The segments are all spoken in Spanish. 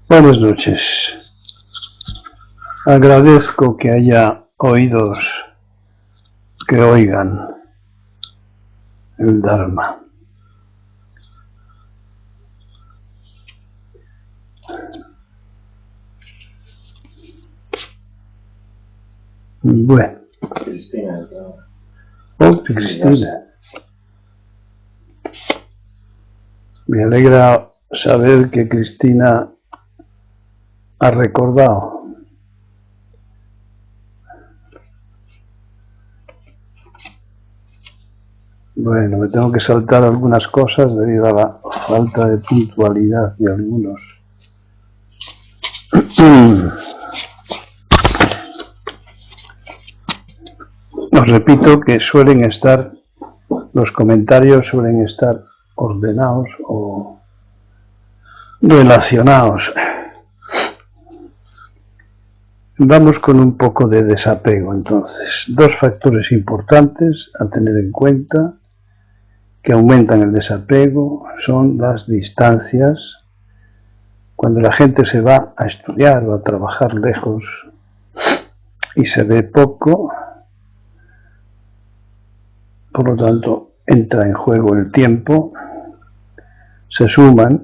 Buenas noches. Agradezco que haya oídos que oigan el Dharma. Bueno. Cristina. Oh, Cristina. Me alegra saber que Cristina ha recordado. Bueno, me tengo que saltar algunas cosas debido a la falta de puntualidad de algunos. Os repito que los comentarios suelen estar ordenados o relacionados. Vamos con un poco de desapego, entonces. Dos factores importantes a tener en cuenta que aumentan el desapego son las distancias. Cuando la gente se va a estudiar o a trabajar lejos y se ve poco, por lo tanto entra en juego el tiempo, se suman.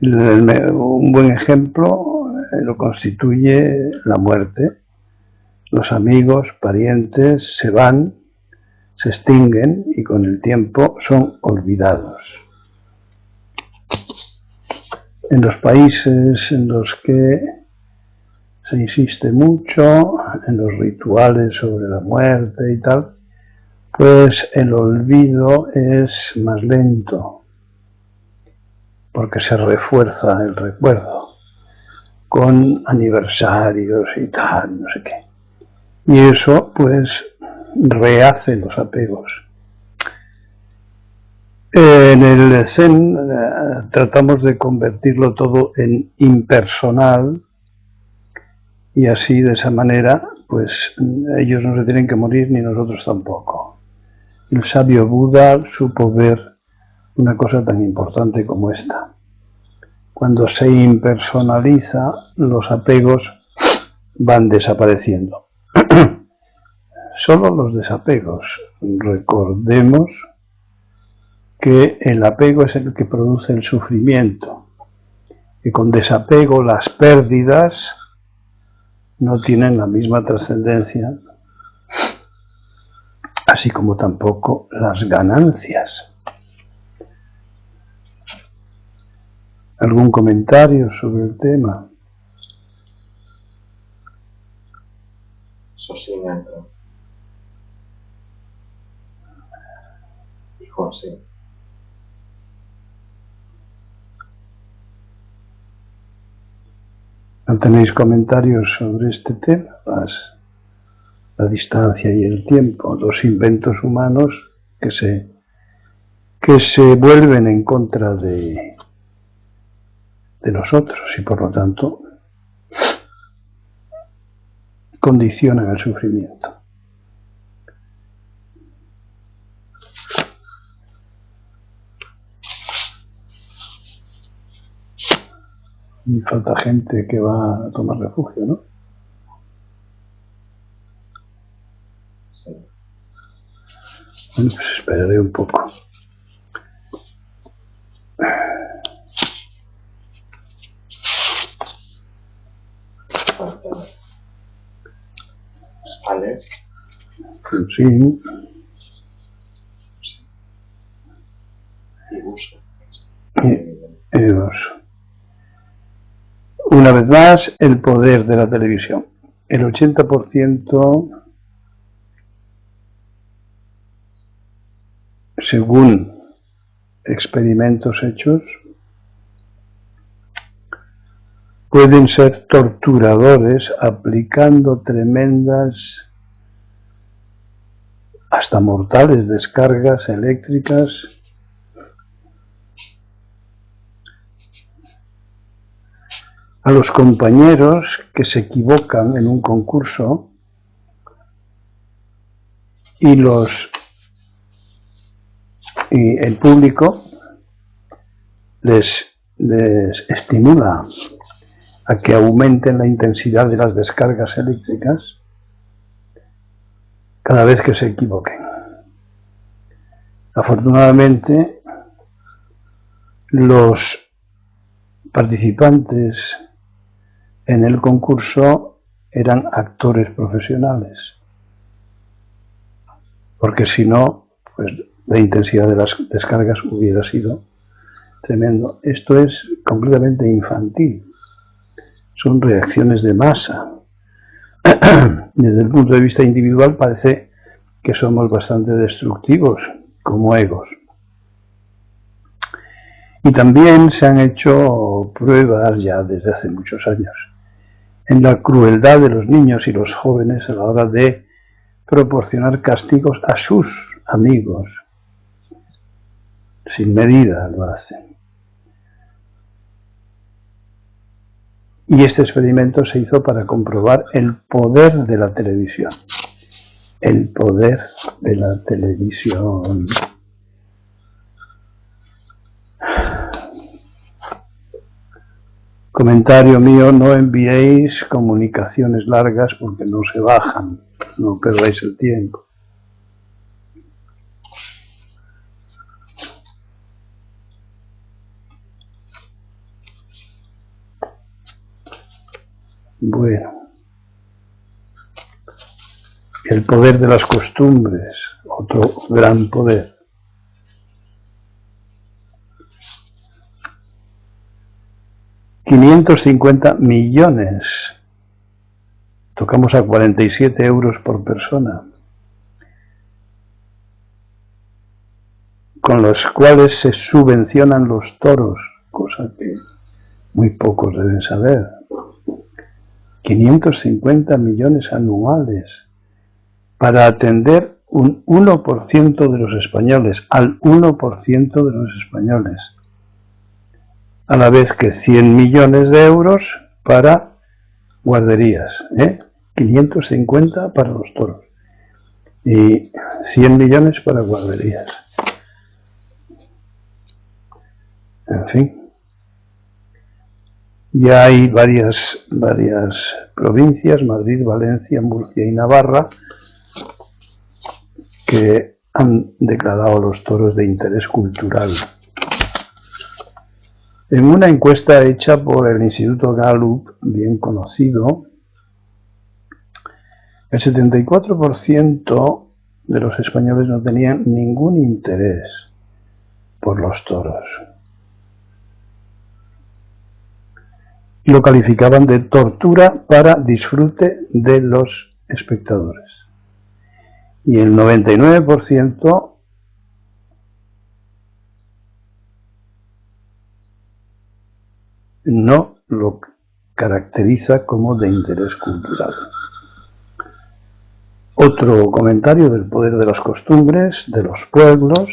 Un buen ejemplo lo constituye la muerte. Los amigos, parientes se van, se extinguen y con el tiempo son olvidados. En los países en los que se insiste mucho en los rituales sobre la muerte y tal, pues el olvido es más lento, porque se refuerza el recuerdo con aniversarios y tal, no sé qué. Y eso pues rehace los apegos. En el Zen tratamos de convertirlo todo en impersonal y así de esa manera pues ellos no se tienen que morir ni nosotros tampoco. El sabio Buda supo ver una cosa tan importante como esta. Cuando se impersonaliza, los apegos van desapareciendo. Solo los desapegos. Recordemos que el apego es el que produce el sufrimiento. Y con desapego las pérdidas no tienen la misma trascendencia, así como tampoco las ganancias. ¿Algún comentario sobre el tema? Sostenimiento. Y José. ¿No tenéis comentarios sobre este tema? La distancia y el tiempo, los inventos humanos que se vuelven en contra de nosotros y por lo tanto condicionan el sufrimiento. Y falta gente que va a tomar refugio, ¿no? Sí. Bueno, pues esperaré un poco. Alex. Sí. Y Buso. Una vez más, el poder de la televisión. El 80%, según experimentos hechos, pueden ser torturadores aplicando tremendas hasta mortales descargas eléctricas, a los compañeros que se equivocan en un concurso y el público les estimula a que aumenten la intensidad de las descargas eléctricas cada vez que se equivoquen. Afortunadamente, los participantes en el concurso eran actores profesionales, porque si no, pues la intensidad de las descargas hubiera sido tremendo. Esto es completamente infantil, son reacciones de masa. Desde el punto de vista individual parece que somos bastante destructivos como egos. Y también se han hecho pruebas ya desde hace muchos años en la crueldad de los niños y los jóvenes a la hora de proporcionar castigos a sus amigos. Sin medida lo hacen. Y este experimento se hizo para comprobar el poder de la televisión. El poder de la televisión. Comentario mío: no enviéis comunicaciones largas porque no se bajan, no perdáis el tiempo. Bueno, el poder de las costumbres, otro gran poder. $550 millones. Tocamos a 47 euros por persona, con los cuales se subvencionan los toros, cosa que muy pocos deben saber. 550 millones anuales para atender un 1% de los españoles, al 1% de los españoles, a la vez que 100 millones de euros para guarderías, 550 para los toros y 100 millones para guarderías. En fin, ya hay varias provincias, Madrid, Valencia, Murcia y Navarra, que han declarado los toros de interés cultural. En una encuesta hecha por el Instituto Gallup, bien conocido, el 74% de los españoles no tenían ningún interés por los toros. Y lo calificaban de tortura para disfrute de los espectadores. Y el 99% no lo caracteriza como de interés cultural. Otro comentario del poder de las costumbres, de los pueblos,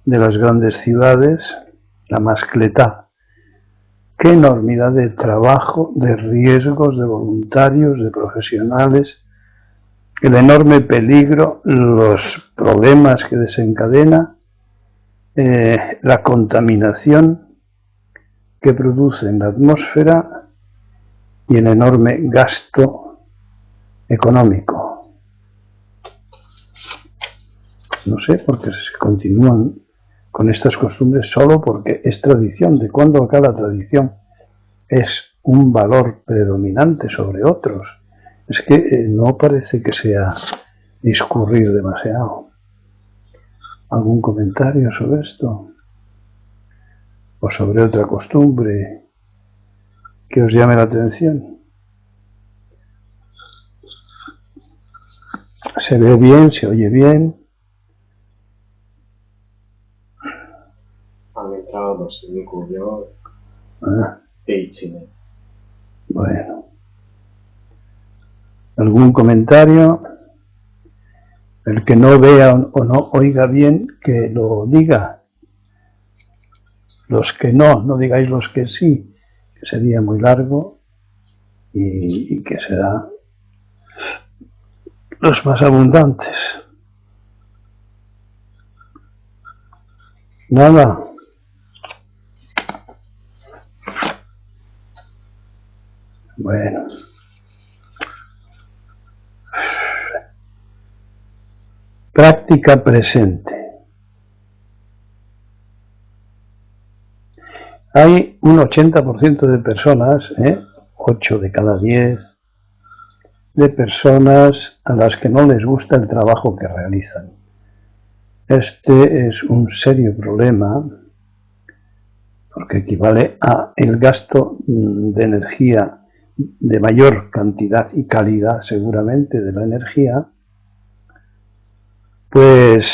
de las grandes ciudades, la mascletá. Qué enormidad de trabajo, de riesgos, de voluntarios, de profesionales, el enorme peligro, los problemas que desencadena, la contaminación que produce en la atmósfera y el enorme gasto económico. No sé por qué se continúan con estas costumbres solo porque es tradición. ¿De cuándo acá la tradición es un valor predominante sobre otros? Es que no parece que sea discurrir demasiado. ¿Algún comentario sobre esto? ¿O sobre otra costumbre que os llame la atención? ¿Se ve bien? ¿Se oye bien? Han entrado los semicubios y Chile. Bueno. ¿Algún comentario? El que no vea o no oiga bien, que lo diga. Los que no digáis los que sí, que sería muy largo y que será los más abundantes. Nada. Bueno. Práctica presente. Hay un 80% de personas, 8 de cada 10, de personas a las que no les gusta el trabajo que realizan. Este es un serio problema porque equivale a el gasto de energía de mayor cantidad y calidad seguramente de la energía, pues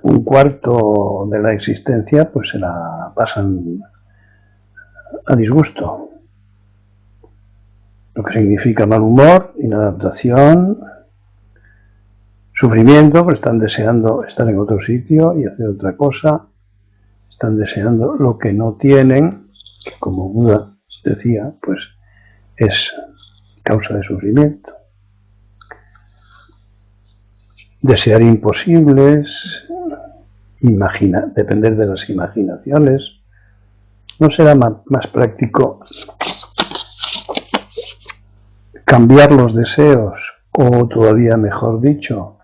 un cuarto de la existencia pues se la pasan a disgusto, lo que significa mal humor, inadaptación, sufrimiento, pues están deseando estar en otro sitio y hacer otra cosa, están deseando lo que no tienen, que como Buda decía, pues es causa de sufrimiento. Desear imposibles, depender de las imaginaciones. ¿No será más práctico cambiar los deseos o, todavía mejor dicho,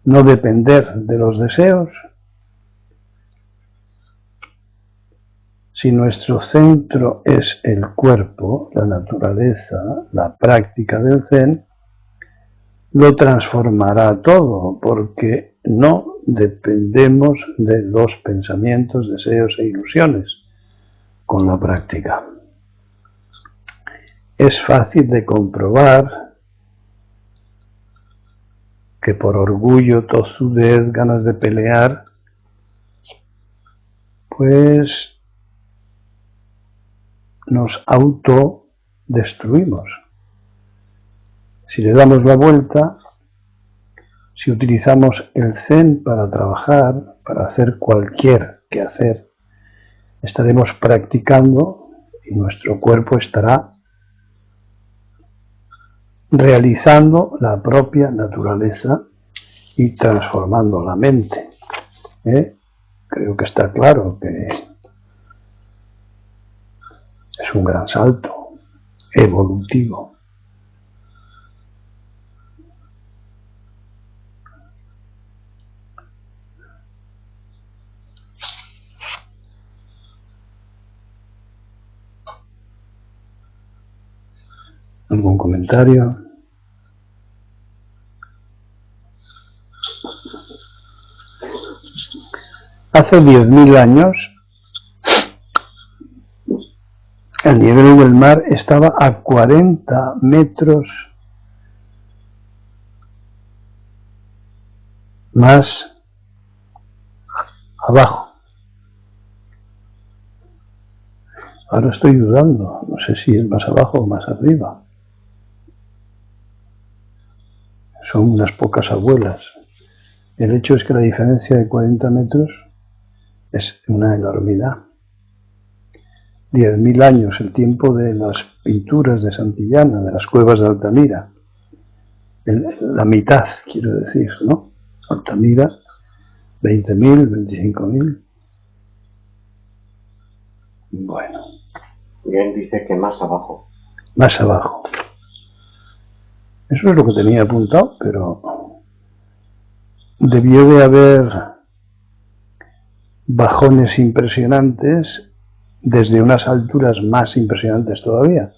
no depender de los deseos? Si nuestro centro es el cuerpo, la naturaleza, la práctica del Zen, lo transformará todo, porque no dependemos de los pensamientos, deseos e ilusiones con la práctica. Es fácil de comprobar que por orgullo, tozudez, ganas de pelear, pues nos autodestruimos. Si le damos la vuelta, si utilizamos el Zen para trabajar, para hacer cualquier quehacer, estaremos practicando y nuestro cuerpo estará realizando la propia naturaleza y transformando la mente. Creo que está claro que es un gran salto evolutivo. ¿Algún comentario? Hace 10.000 años el nivel del mar estaba a 40 metros más abajo. Ahora estoy dudando, no sé si es más abajo o más arriba. Son unas pocas abuelas. El hecho es que la diferencia de 40 metros es una enormidad. 10.000 años, el tiempo de las pinturas de Santillana, de las cuevas de Altamira. La mitad, quiero decir, ¿no? Altamira, 20.000, 25.000. Bueno. Bien, dice que más abajo. Más abajo. Eso es lo que tenía apuntado, pero debió de haber bajones impresionantes desde unas alturas más impresionantes todavía,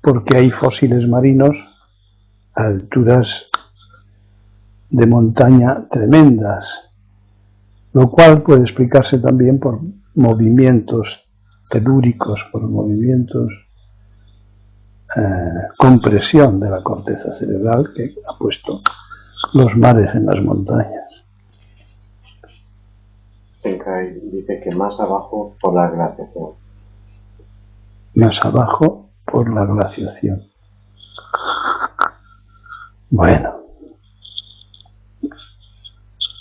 porque hay fósiles marinos a alturas de montaña tremendas, lo cual puede explicarse también por movimientos telúricos, por movimientos compresión de la corteza cerebral que ha puesto los mares en las montañas. Senkai dice que más abajo por la glaciación. Más abajo por la glaciación. Bueno.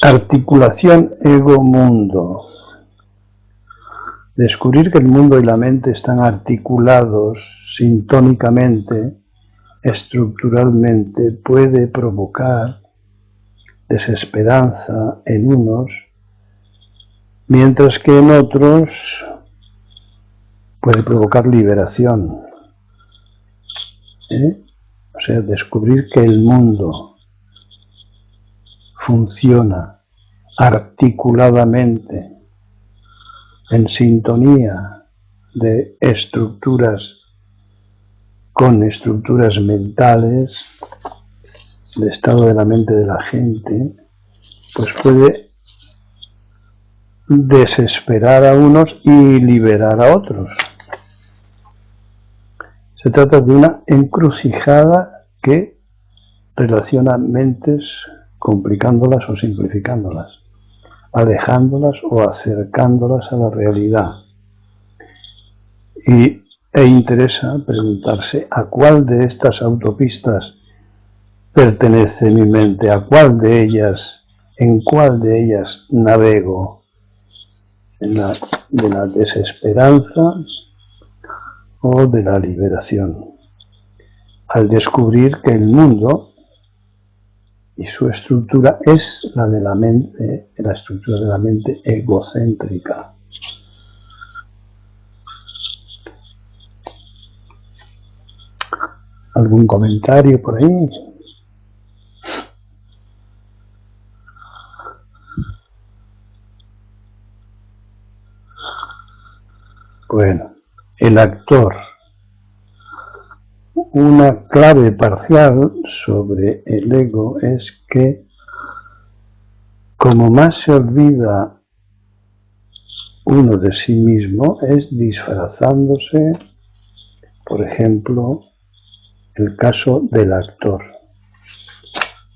Articulación ego-mundo. Descubrir que el mundo y la mente están articulados sintónicamente, estructuralmente, puede provocar desesperanza en unos, mientras que en otros puede provocar liberación. O sea, descubrir que el mundo funciona articuladamente en sintonía de estructuras con estructuras mentales, el estado de la mente de la gente, pues puede desesperar a unos y liberar a otros. Se trata de una encrucijada que relaciona mentes complicándolas o simplificándolas, alejándolas o acercándolas a la realidad. E interesa preguntarse a cuál de estas autopistas pertenece mi mente, a cuál de ellas, en cuál de ellas navego, de la desesperanza o de la liberación. Al descubrir que el mundo y su estructura es la de la mente, la estructura de la mente egocéntrica. ¿Algún comentario por ahí? Bueno, el actor. Una clave parcial sobre el ego es que como más se olvida uno de sí mismo es disfrazándose, por ejemplo, el caso del actor.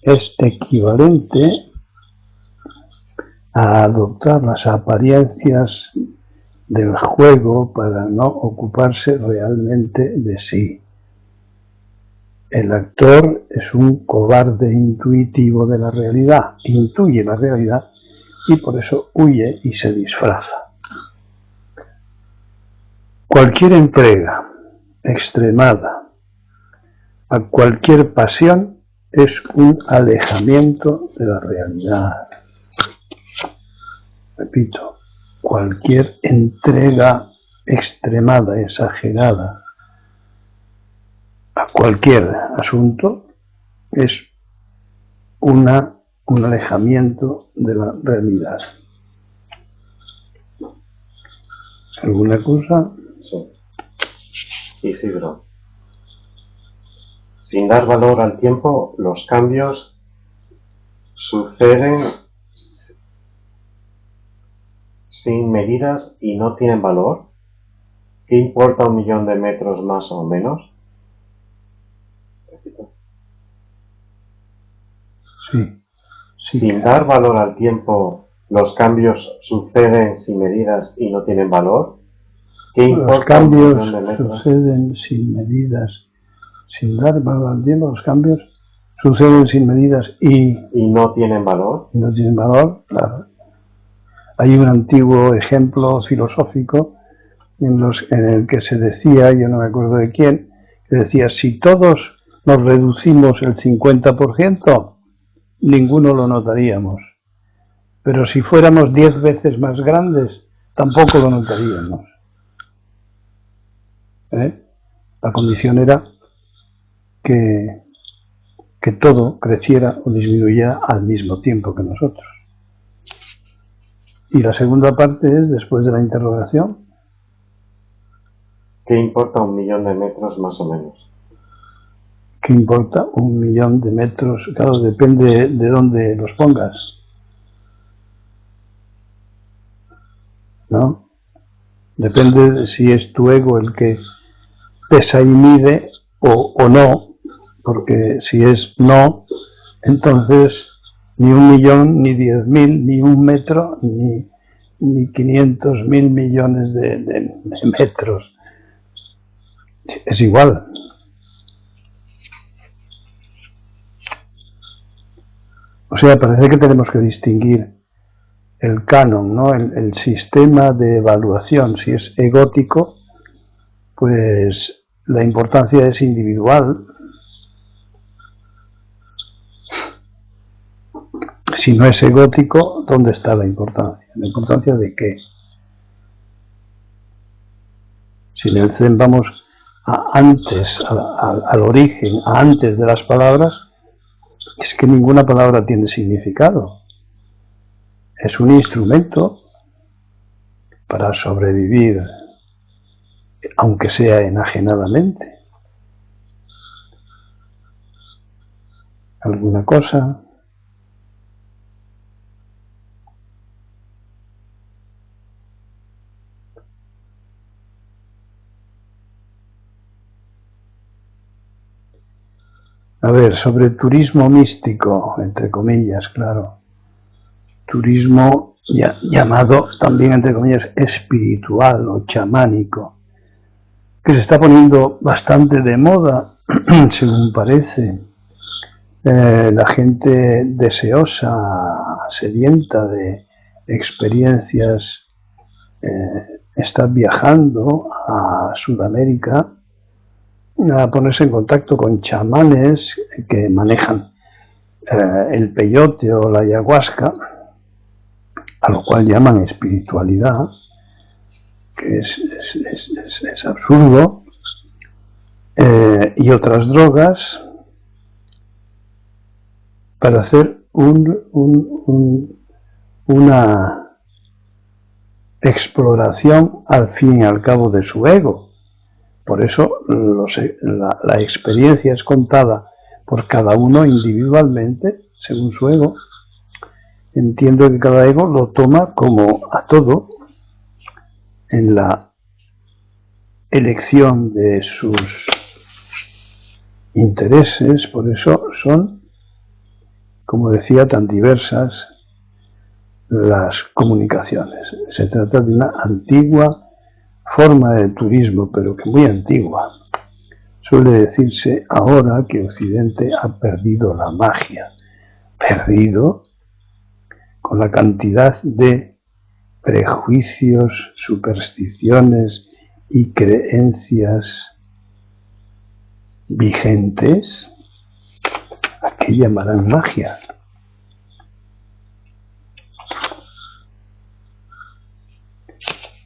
Es equivalente a adoptar las apariencias del juego para no ocuparse realmente de sí. El actor es un cobarde intuitivo de la realidad, intuye la realidad y por eso huye y se disfraza. Cualquier entrega extremada a cualquier pasión es un alejamiento de la realidad. Repito, cualquier entrega extremada, exagerada, a cualquier asunto es un alejamiento de la realidad. ¿Alguna cosa? Sí. Isidro. Sin dar valor al tiempo, los cambios suceden sin medidas y no tienen valor. ¿Qué importa 1.000.000 de metros más o menos? Sí. Sin dar valor al tiempo, los cambios suceden sin medidas y no tienen valor. ¿Qué importa? Los cambios suceden sin medidas, sin dar valor al tiempo. Los cambios suceden sin medidas y no tienen valor. No tienen valor, claro. Hay un antiguo ejemplo filosófico en el que se decía, yo no me acuerdo de quién, que decía, si todos nos reducimos el 50%, ninguno lo notaríamos. Pero si fuéramos 10 veces más grandes, tampoco lo notaríamos. La condición era que todo creciera o disminuyera al mismo tiempo que nosotros. Y la segunda parte es, después de la interrogación, ¿qué importa 1.000.000 de metros más o menos? ¿Qué importa 1.000.000 de metros? Claro, depende de dónde los pongas, ¿no? Depende de si es tu ego el que pesa y mide o no, porque si es no, entonces ni 1.000.000, ni 10.000, ni 1 metro, ni 500.000 millones de metros. Es igual. O sea, parece que tenemos que distinguir el canon, ¿no? El sistema de evaluación. Si es egótico, pues la importancia es individual. Si no es egótico, ¿dónde está la importancia? ¿La importancia de qué? Si en el Zen vamos al origen, antes de las palabras, es que ninguna palabra tiene significado. Es un instrumento para sobrevivir, aunque sea enajenadamente. ¿Alguna cosa? A ver, sobre turismo místico, entre comillas, claro. Turismo llamado también, entre comillas, espiritual o chamánico, que se está poniendo bastante de moda, según parece. La gente deseosa, sedienta de experiencias, está viajando a Sudamérica a ponerse en contacto con chamanes que manejan el peyote o la ayahuasca, a lo cual llaman espiritualidad, que es absurdo, y otras drogas, para hacer una exploración al fin y al cabo de su ego. Por eso la experiencia es contada por cada uno individualmente, según su ego. Entiendo que cada ego lo toma como a todo en la elección de sus intereses. Por eso son, como decía, tan diversas las comunicaciones. Se trata de una antigua forma de turismo, pero que muy antigua. Suele decirse ahora que Occidente ha perdido la magia. Perdido con la cantidad de prejuicios, supersticiones y creencias vigentes. ¿A qué llamarán magia?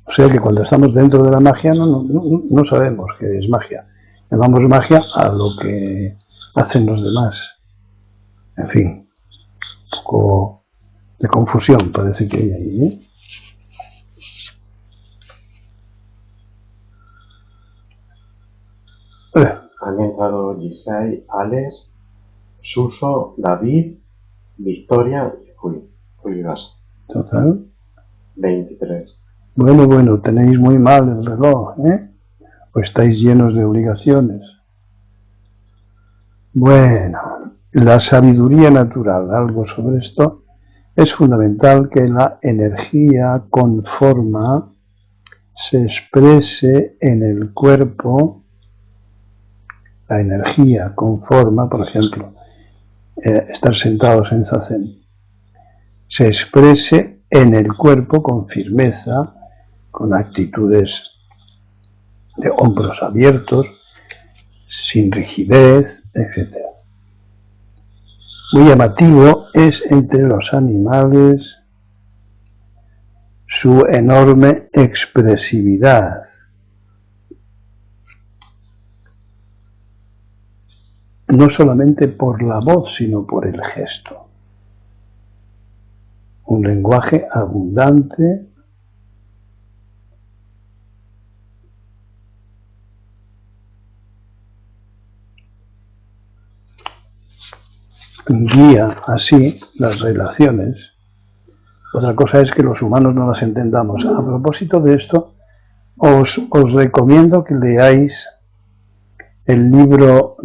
O sea que cuando estamos dentro de la magia no sabemos qué es magia. Llamamos magia a lo que hacen los demás. En fin, un poco de confusión parece que hay ahí, ¿eh? Han entrado Giselle, Alex, Suso, David, Victoria y Julio Gas. Total. 23. Bueno, tenéis muy mal el reloj, ¿eh? O estáis llenos de obligaciones. Bueno, la sabiduría natural, algo sobre esto. Es fundamental que la energía con forma se exprese en el cuerpo. La energía con forma, por ejemplo, estar sentados en zazen, se exprese en el cuerpo con firmeza, con actitudes de hombros abiertos, sin rigidez, etc. Muy llamativo es entre los animales su enorme expresividad. No solamente por la voz, sino por el gesto. Un lenguaje abundante, guía así las relaciones. Otra cosa es que los humanos no las entendamos. A propósito de esto, os recomiendo que leáis el libro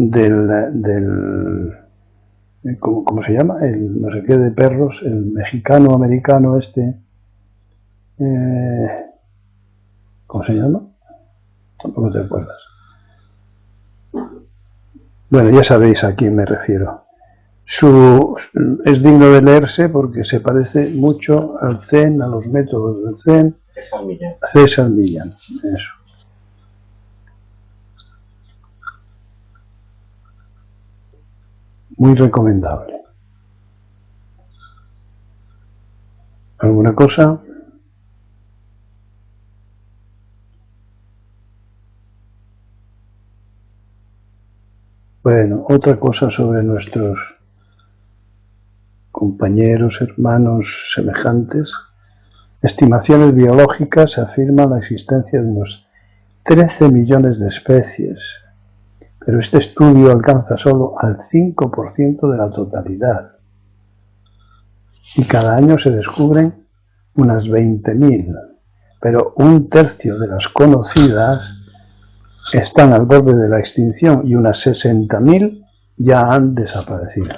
¿cómo se llama? El no sé qué de perros, el mexicano-americano este. ¿Cómo se llama? Tampoco te acuerdas. Bueno, ya sabéis a quién me refiero. Es digno de leerse porque se parece mucho al Zen, a los métodos del Zen. César Millán. César Millán, eso. Muy recomendable. ¿Alguna cosa? Bueno, otra cosa sobre nuestros compañeros, hermanos, semejantes. Estimaciones biológicas afirman la existencia de unos 13 millones de especies, pero este estudio alcanza solo al 5% de la totalidad. Y cada año se descubren unas 20.000, pero un tercio de las conocidas están al borde de la extinción y unas 60.000 ya han desaparecido.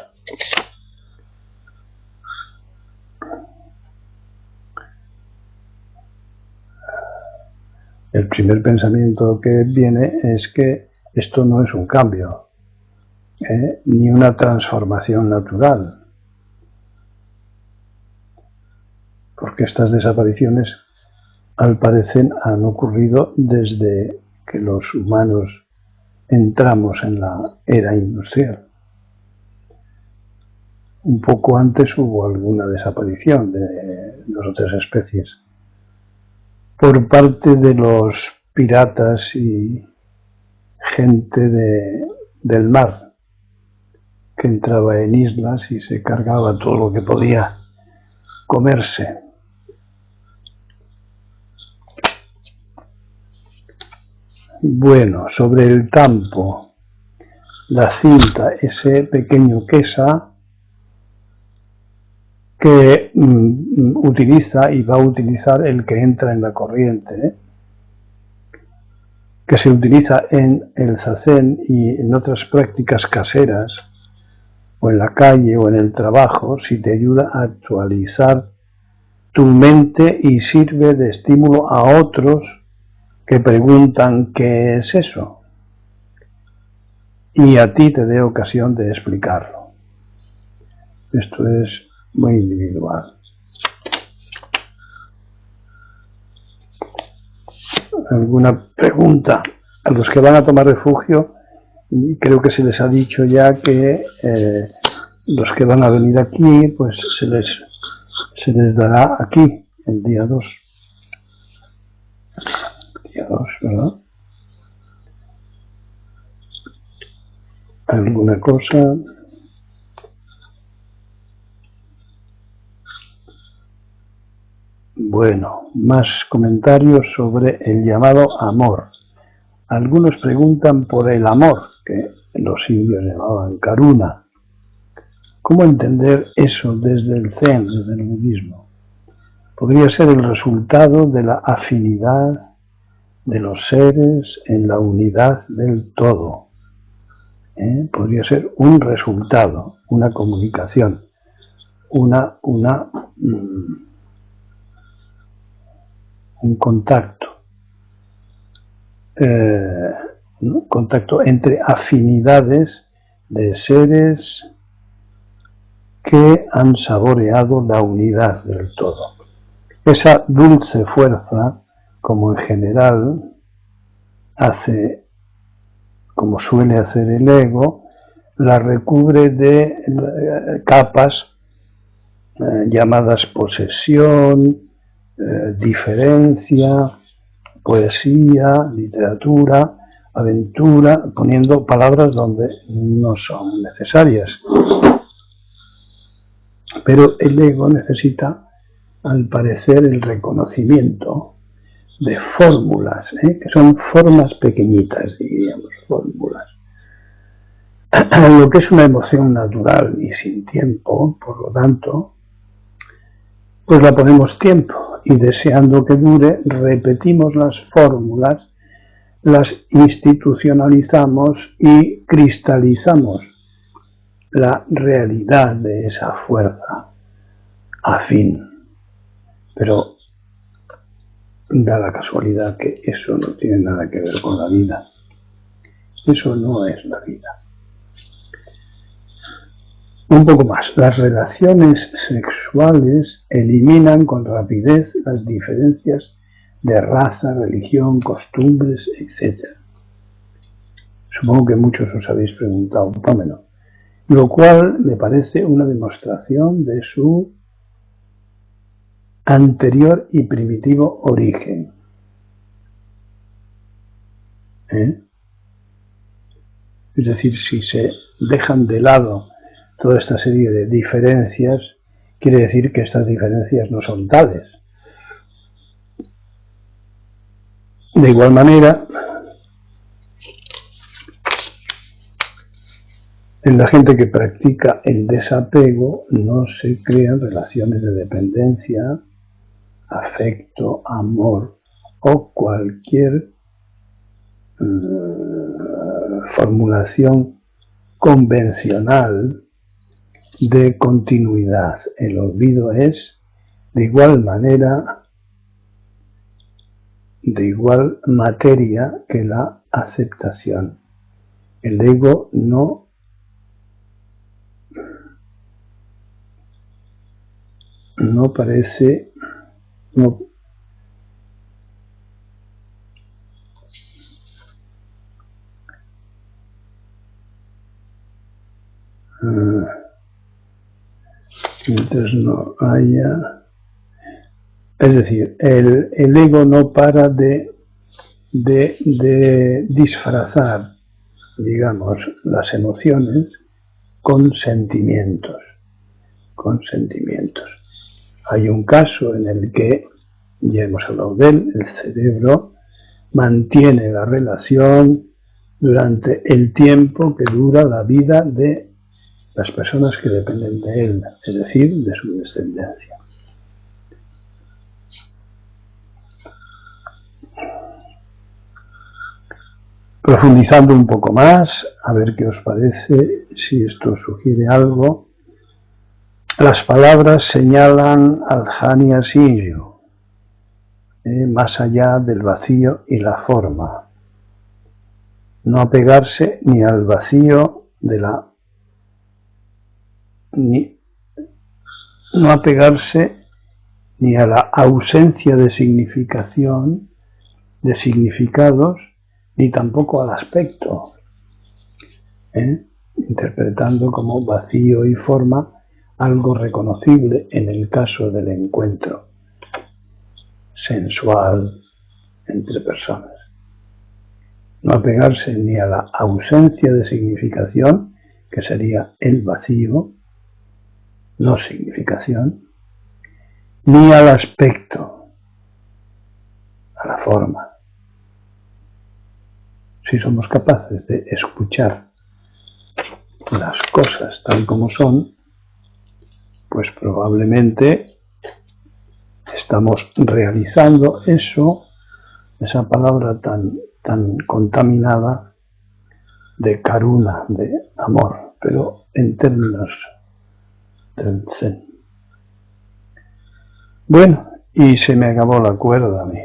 El primer pensamiento que viene es que esto no es un cambio, ni una transformación natural, porque estas desapariciones al parecer han ocurrido desde que los humanos entramos en la era industrial. Un poco antes hubo alguna desaparición de 2 o 3 especies por parte de los piratas y gente del mar que entraba en islas y se cargaba todo lo que podía comerse. Bueno, sobre el tampo, la cinta, ese pequeño quesa que utiliza y va a utilizar el que entra en la corriente, que se utiliza en el zazen y en otras prácticas caseras, o en la calle o en el trabajo, si te ayuda a actualizar tu mente y sirve de estímulo a otros que preguntan ¿qué es eso? Y a ti te dé ocasión de explicarlo. Esto es muy individual. ¿Alguna pregunta? A los que van a tomar refugio, creo que se les ha dicho ya que los que van a venir aquí, pues se les dará aquí, el día 2. Día 2, ¿verdad? ¿Alguna cosa? Bueno, más comentarios sobre el llamado amor. Algunos preguntan por el amor, que los indios llamaban karuna. ¿Cómo entender eso desde el Zen, desde el budismo? Podría ser el resultado de la afinidad de los seres en la unidad del todo. Podría ser un resultado, una comunicación, un contacto. Un contacto entre afinidades de seres que han saboreado la unidad del todo. Esa dulce fuerza, como en general como suele hacer el ego, la recubre de capas llamadas posesión, diferencia, poesía, literatura, aventura, poniendo palabras donde no son necesarias. Pero el ego necesita, al parecer, el reconocimiento de fórmulas, que son formas pequeñitas, diríamos, fórmulas. Lo que es una emoción natural y sin tiempo, por lo tanto, pues la ponemos tiempo y deseando que dure, repetimos las fórmulas, las institucionalizamos y cristalizamos la realidad de esa fuerza afín. Pero da la casualidad que eso no tiene nada que ver con la vida. Eso no es la vida. Un poco más. Las relaciones sexuales eliminan con rapidez las diferencias de raza, religión, costumbres, etc. Supongo que muchos os habéis preguntado, tómelo. Lo cual me parece una demostración de su anterior y primitivo origen. Es decir, si se dejan de lado toda esta serie de diferencias, quiere decir que estas diferencias no son tales. De igual manera, en la gente que practica el desapego no se crean relaciones de dependencia, afecto, amor o cualquier formulación convencional de continuidad. El olvido es de igual manera, de igual materia que la aceptación. El ego no parece, mientras no haya, es decir, el ego no para de disfrazar, digamos, las emociones con sentimientos. Hay un caso en el que, ya hemos hablado de él, el cerebro mantiene la relación durante el tiempo que dura la vida de las personas que dependen de él, es decir, de su descendencia. Profundizando un poco más, a ver qué os parece, si esto sugiere algo. Las palabras señalan al Jnana Shinju, más allá del vacío y la forma. No apegarse ni al vacío de la no apegarse ni a la ausencia de significación, de significados, ni tampoco al aspecto, interpretando como vacío y forma algo reconocible en el caso del encuentro sensual entre personas. No apegarse ni a la ausencia de significación, que sería el vacío, no significación, ni al aspecto, a la forma. Si somos capaces de escuchar las cosas tal como son, pues probablemente estamos realizando eso, esa palabra tan contaminada de karuna, de amor, pero en términos del Zen. Bueno, y se me acabó la cuerda a mí.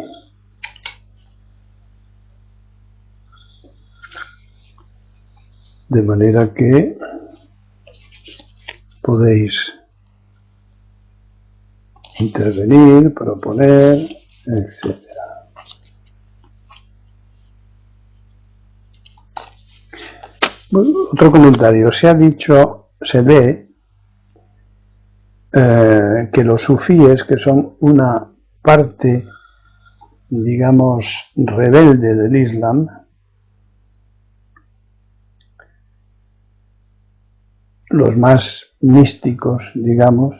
De manera que podéis intervenir, proponer, etc. Bueno, otro comentario. Se ve que los sufíes, que son una parte, digamos, rebelde del Islam, los más místicos, digamos,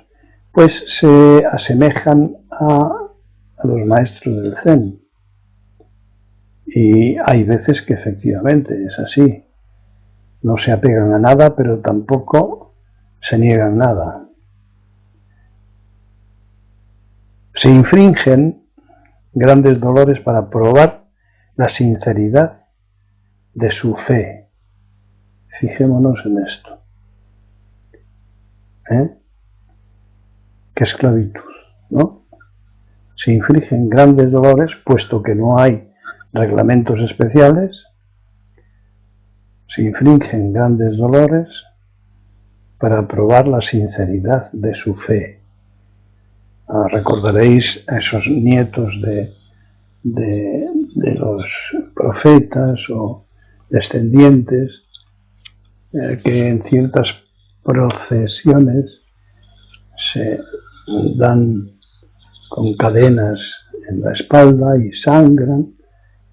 pues se asemejan a los maestros del Zen. Y hay veces que efectivamente es así. No se apegan a nada, pero tampoco se niegan nada. Se infringen grandes dolores para probar la sinceridad de su fe. Fijémonos en esto. Qué esclavitud, ¿no? Se infligen grandes dolores, puesto que no hay reglamentos especiales, se infligen grandes dolores para probar la sinceridad de su fe. Recordaréis a esos nietos de los profetas o descendientes que en ciertas procesiones se dan con cadenas en la espalda y sangran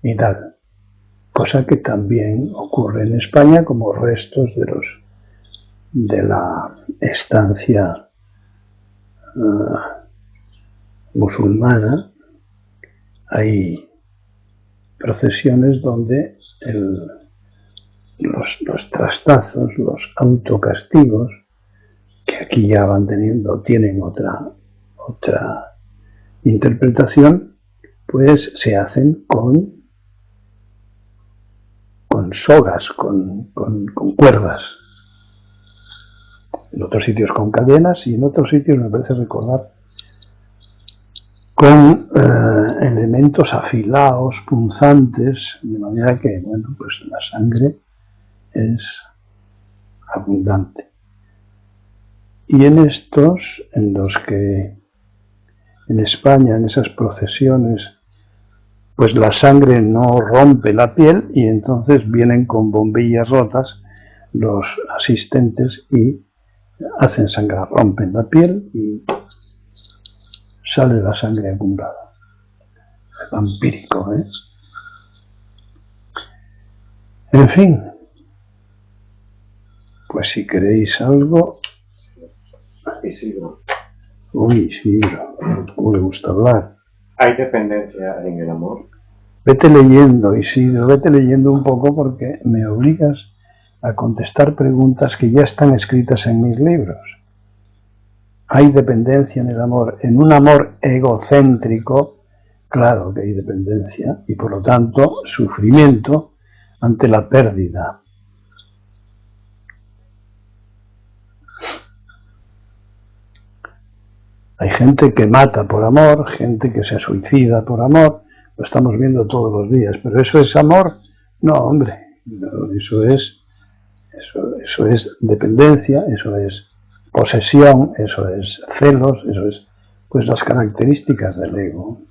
y tal, cosa que también ocurre en España como restos de la estancia musulmana. Hay procesiones donde los trastazos, los autocastigos, que aquí ya tienen otra interpretación, pues se hacen con sogas, con cuerdas. En otros sitios con cadenas y en otros sitios, me parece recordar, con elementos afilados, punzantes, de manera que, bueno, pues la sangre es abundante. Y en estos, en los que en España, en esas procesiones, pues la sangre no rompe la piel y entonces vienen con bombillas rotas los asistentes y hacen sangrar, rompen la piel y sale la sangre acumulada. Es vampírico, ¿eh? En fin, pues si queréis algo... Isidro. Uy, Isidro, ¿cómo le gusta hablar? ¿Hay dependencia en el amor? Vete leyendo, Isidro, vete leyendo un poco porque me obligas a contestar preguntas que ya están escritas en mis libros. ¿Hay dependencia en el amor? En un amor egocéntrico, claro que hay dependencia y por lo tanto sufrimiento ante la pérdida. Hay gente que mata por amor, gente que se suicida por amor, lo estamos viendo todos los días, pero ¿eso es amor? No, hombre, no, eso es dependencia, eso es posesión, eso es celos, eso es pues las características del ego,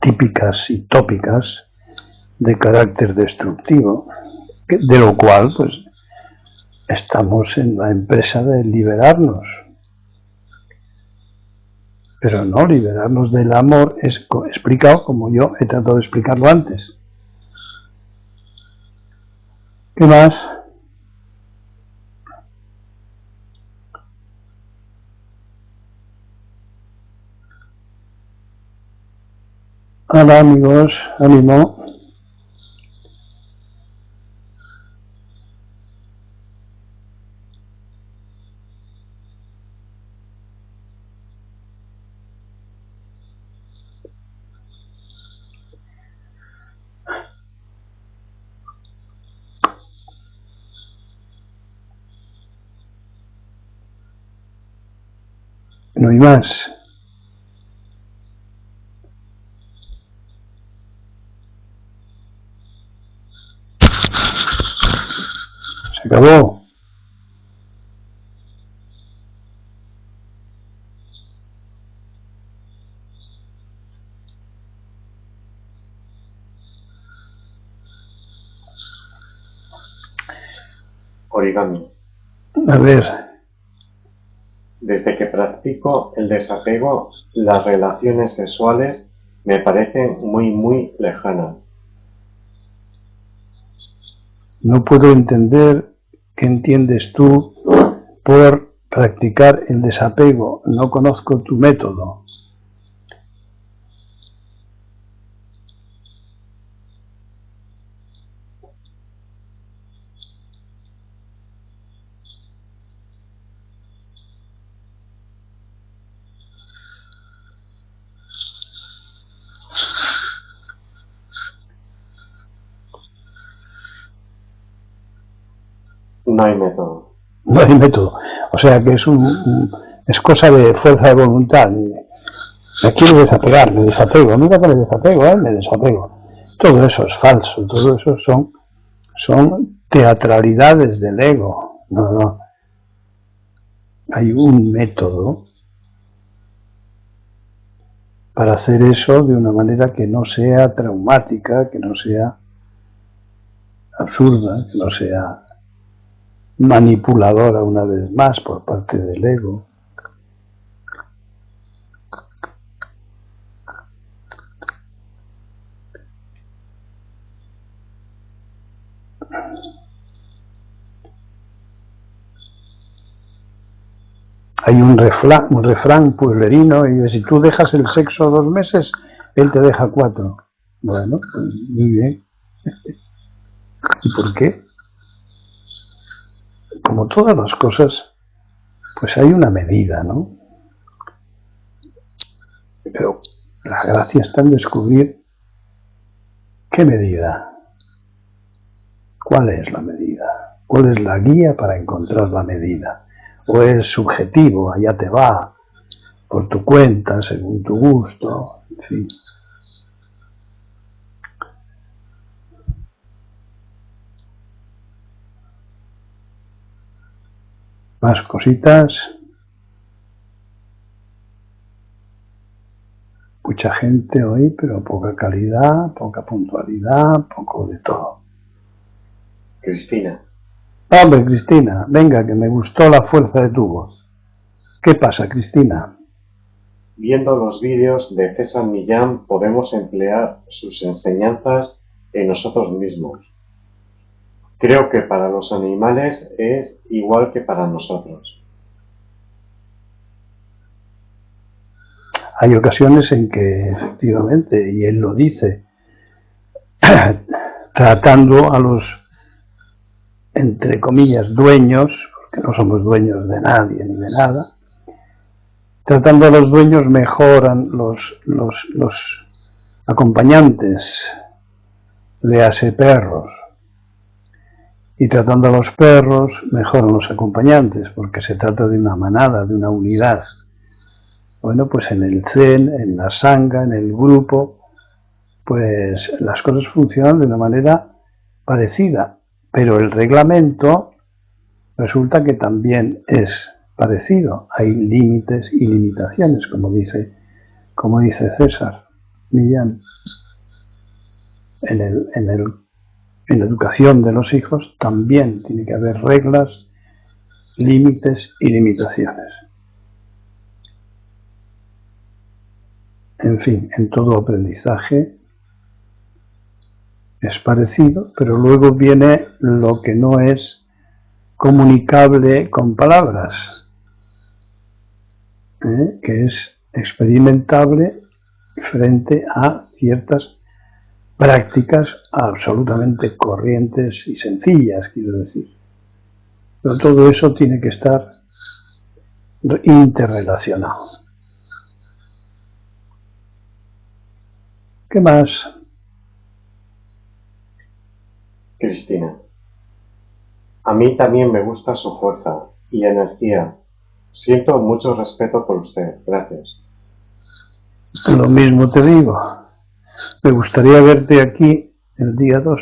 típicas y tópicas de carácter destructivo, de lo cual pues estamos en la empresa de liberarnos, pero no liberarnos del amor es explicado como yo he tratado de explicarlo antes. ¿Qué más? Hola amigos, ánimo. No hay más. Se acabó. Origami. A ver. Desde que practico el desapego, las relaciones sexuales me parecen muy lejanas. No puedo entender qué entiendes tú por practicar el desapego. No conozco tu método. No hay método. No hay método. O sea que es cosa de fuerza de voluntad. Me quiero desapegar, me desapego. Nunca me desapego, me desapego. Todo eso es falso. Todo eso son teatralidades del ego. No, no. Hay un método para hacer eso de una manera que no sea traumática, que no sea absurda, que no sea manipuladora una vez más por parte del ego. Hay un refrán pueblerino y si tú dejas el sexo 2 meses, él te deja 4. Bueno, pues muy bien. ¿Y por qué? Como todas las cosas, pues hay una medida, ¿no? Pero la gracia está en descubrir qué medida, cuál es la medida, cuál es la guía para encontrar la medida. O es subjetivo, allá te va, por tu cuenta, según tu gusto, en fin. Más cositas. Mucha gente hoy, pero poca calidad, poca puntualidad, poco de todo. Cristina. Hombre, Cristina, venga, que me gustó la fuerza de tu voz. ¿Qué pasa, Cristina? Viendo los vídeos de César Millán podemos emplear sus enseñanzas en nosotros mismos. Creo que para los animales es igual que para nosotros. Hay ocasiones en que, efectivamente, y él lo dice, tratando a los, entre comillas, dueños, porque no somos dueños de nadie ni de nada, tratando a los dueños mejoran los acompañantes, léase perros, y tratando a los perros mejoran los acompañantes, porque se trata de una manada, de una unidad. Bueno, pues en el Zen, en la Sangha, en el grupo, pues las cosas funcionan de una manera parecida, pero el reglamento resulta que también es parecido. Hay límites y limitaciones, como dice César Millán. En la educación de los hijos también tiene que haber reglas, límites y limitaciones. En fin, en todo aprendizaje es parecido, pero luego viene lo que no es comunicable con palabras, que es experimentable frente a ciertas prácticas absolutamente corrientes y sencillas, quiero decir. Pero todo eso tiene que estar interrelacionado. ¿Qué más? Cristina. A mí también me gusta su fuerza y energía. Siento mucho respeto por usted. Gracias. Lo mismo te digo. Me gustaría verte aquí el día 2.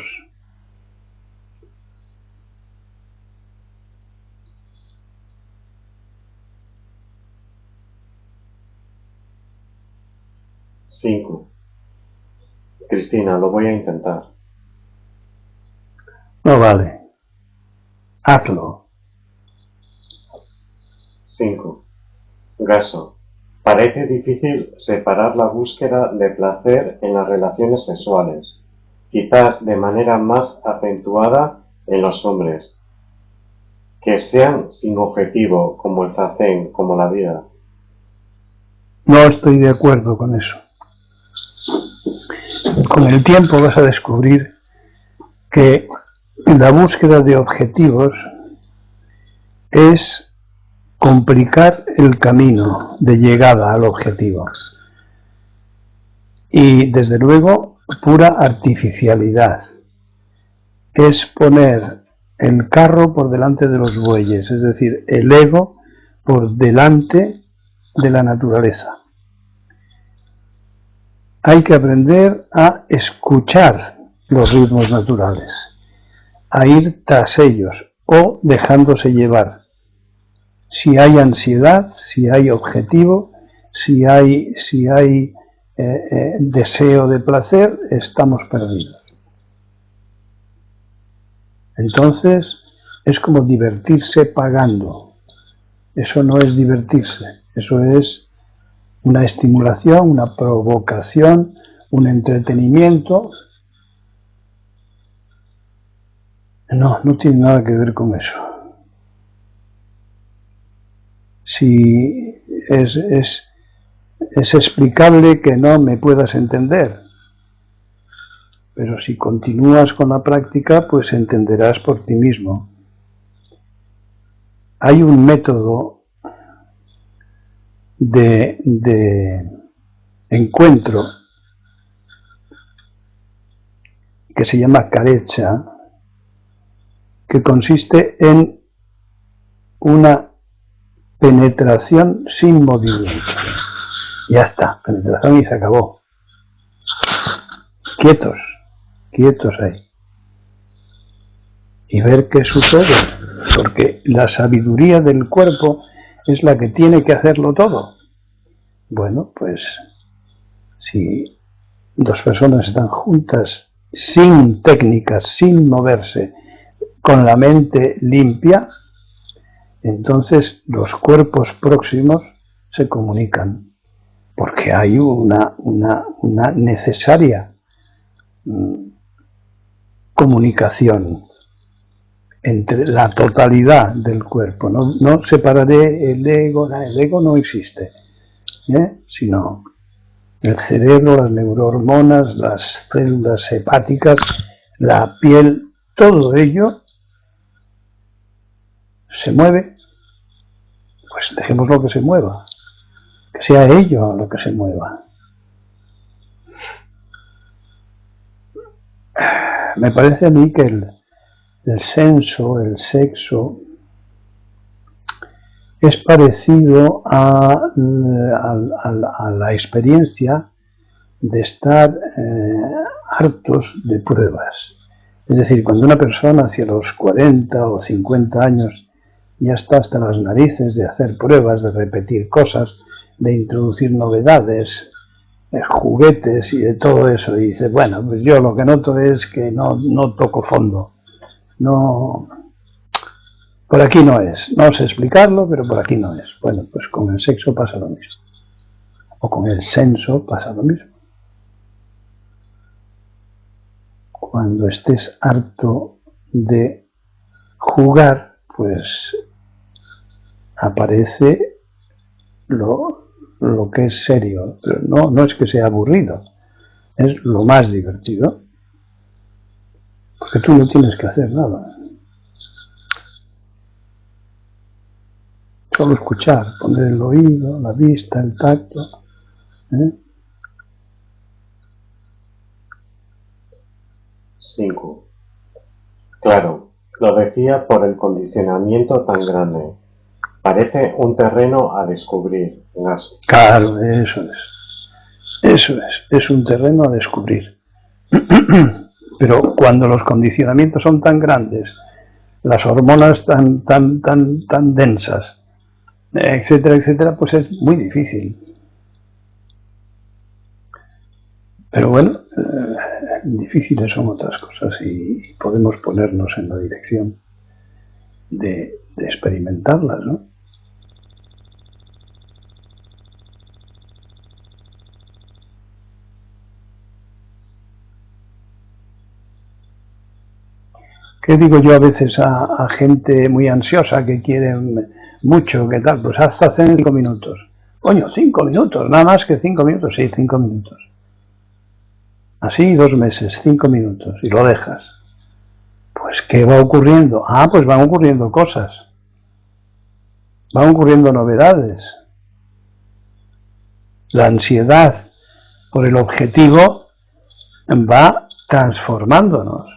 Cristina, lo voy a intentar. No vale. Hazlo. 5. Gaso. Parece difícil separar la búsqueda de placer en las relaciones sexuales, quizás de manera más acentuada en los hombres, que sean sin objetivo, como el zazen, como la vida. No estoy de acuerdo con eso. Con el tiempo vas a descubrir que la búsqueda de objetivos es complicar el camino de llegada al objetivo. Y desde luego, pura artificialidad. Es poner el carro por delante de los bueyes, es decir, el ego por delante de la naturaleza. Hay que aprender a escuchar los ritmos naturales, a ir tras ellos o dejándose llevar. Si hay ansiedad, si hay objetivo, si hay deseo de placer, estamos perdidos. Entonces es como divertirse pagando. Eso no es divertirse, eso es una estimulación, una provocación, un entretenimiento. No tiene nada que ver con eso. Si es explicable que no me puedas entender, pero si continúas con la práctica, pues entenderás por ti mismo. Hay un método de encuentro que se llama carecha, que consiste en una penetración sin movimiento. Ya está, penetración y se acabó. Quietos ahí. Y ver qué sucede, porque la sabiduría del cuerpo es la que tiene que hacerlo todo. Bueno, pues si dos personas están juntas, sin técnicas, sin moverse, con la mente limpia, entonces los cuerpos próximos se comunican, porque hay una necesaria comunicación entre la totalidad del cuerpo. No separaré el ego no existe, sino el cerebro, las neurohormonas, las células hepáticas, la piel, todo ello se mueve, pues dejémoslo que se mueva, que sea ello lo que se mueva. Me parece a mí que el senso, el sexo, es parecido a la experiencia de estar hartos de pruebas. Es decir, cuando una persona hacia los 40 o 50 años ya está hasta las narices de hacer pruebas, de repetir cosas, de introducir novedades, juguetes y de todo eso, y dice, bueno, pues yo lo que noto es que no toco fondo. No, por aquí no es. No sé explicarlo, pero por aquí no es. Bueno, pues con el sexo pasa lo mismo. O con el senso pasa lo mismo. Cuando estés harto de jugar, pues aparece lo que es serio. Pero no es que sea aburrido, es lo más divertido. Porque tú no tienes que hacer nada. Solo escuchar, poner el oído, la vista, el tacto. 5. Claro, lo decía por el condicionamiento tan grande. Parece un terreno a descubrir, Gaso. Claro, eso es un terreno a descubrir. Pero cuando los condicionamientos son tan grandes, las hormonas tan densas, etcétera, pues es muy difícil. Pero bueno, difíciles son otras cosas y podemos ponernos en la dirección de experimentarlas, ¿no? ¿Qué digo yo a veces a gente muy ansiosa que quiere mucho, que tal? Pues hasta 5 minutos. Coño, 5 minutos, nada más que 5 minutos, sí, 5 minutos. Así 2 meses, 5 minutos, y lo dejas. Pues, ¿qué va ocurriendo? Pues van ocurriendo cosas. Van ocurriendo novedades. La ansiedad por el objetivo va transformándonos.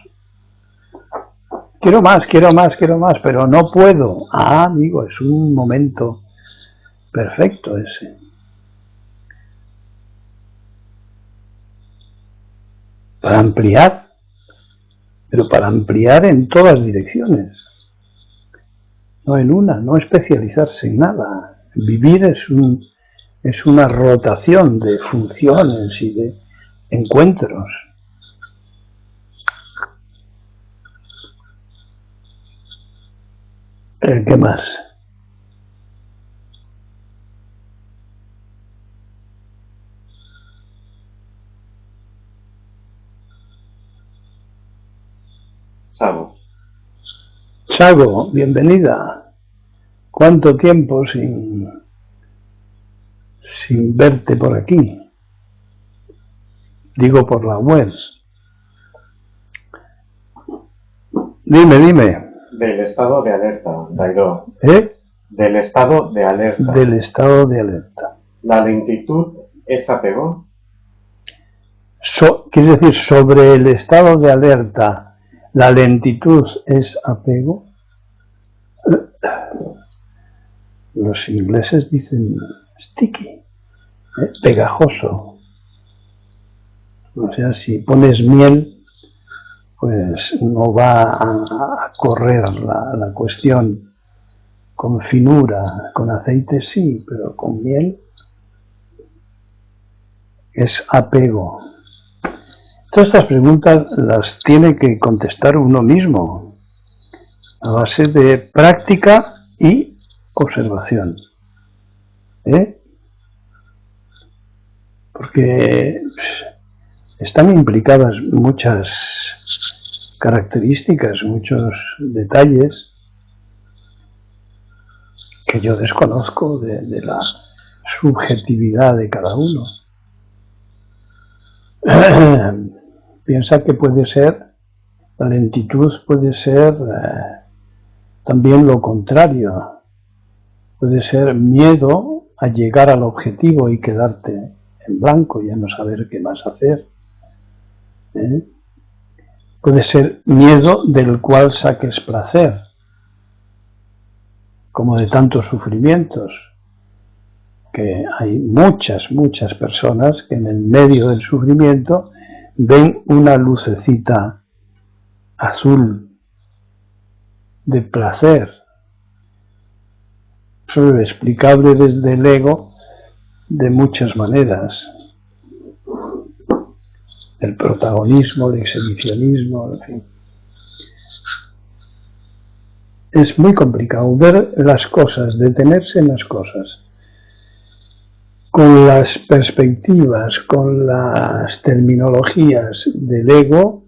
Quiero más, pero no puedo. Amigo, es un momento perfecto ese. Para ampliar. pero para ampliar en todas direcciones, no en una, no especializarse en nada. Vivir es una rotación de funciones y de encuentros. ¿Qué más? Sago. Sago, bienvenida. ¿Cuánto tiempo sin verte por aquí? Digo por la web. Dime. Del estado de alerta, Daidó. ¿Eh? Del estado de alerta. Del estado de alerta. ¿La lentitud es apego? ¿Quiere decir sobre el estado de alerta, la lentitud es apego? Los ingleses dicen sticky, pegajoso. O sea, si pones miel, pues no va a correr la cuestión con finura. Con aceite sí, pero con miel es apego. Todas estas preguntas las tiene que contestar uno mismo a base de práctica y observación. Porque están implicadas muchas características, muchos detalles que yo desconozco de la subjetividad de cada uno. Piensa que puede ser, la lentitud puede ser también lo contrario, puede ser miedo a llegar al objetivo y quedarte en blanco, ya no saber qué más hacer. Puede ser miedo del cual saques placer, como de tantos sufrimientos, que hay muchas personas que en el medio del sufrimiento ven una lucecita azul de placer. Eso es explicable desde el ego de muchas maneras. El protagonismo, el exhibicionismo, en fin. Es muy complicado ver las cosas, detenerse en las cosas. Con las perspectivas, con las terminologías del ego,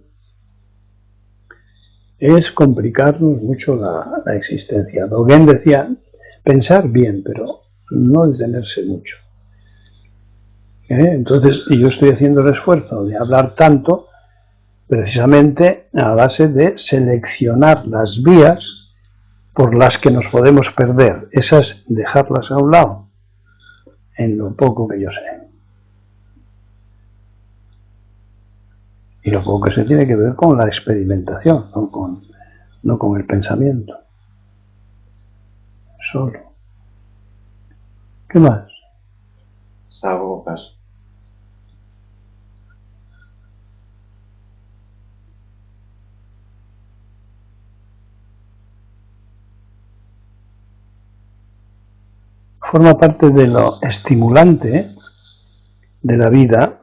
es complicarnos mucho la existencia. Dogen decía, pensar bien, pero no detenerse mucho. Entonces, yo estoy haciendo el esfuerzo de hablar tanto, precisamente a base de seleccionar las vías por las que nos podemos perder, esas dejarlas a un lado, en lo poco que yo sé. Y lo poco que se tiene que ver con la experimentación, no con el pensamiento. Solo. ¿Qué más? Sago caso. Forma parte de lo estimulante de la vida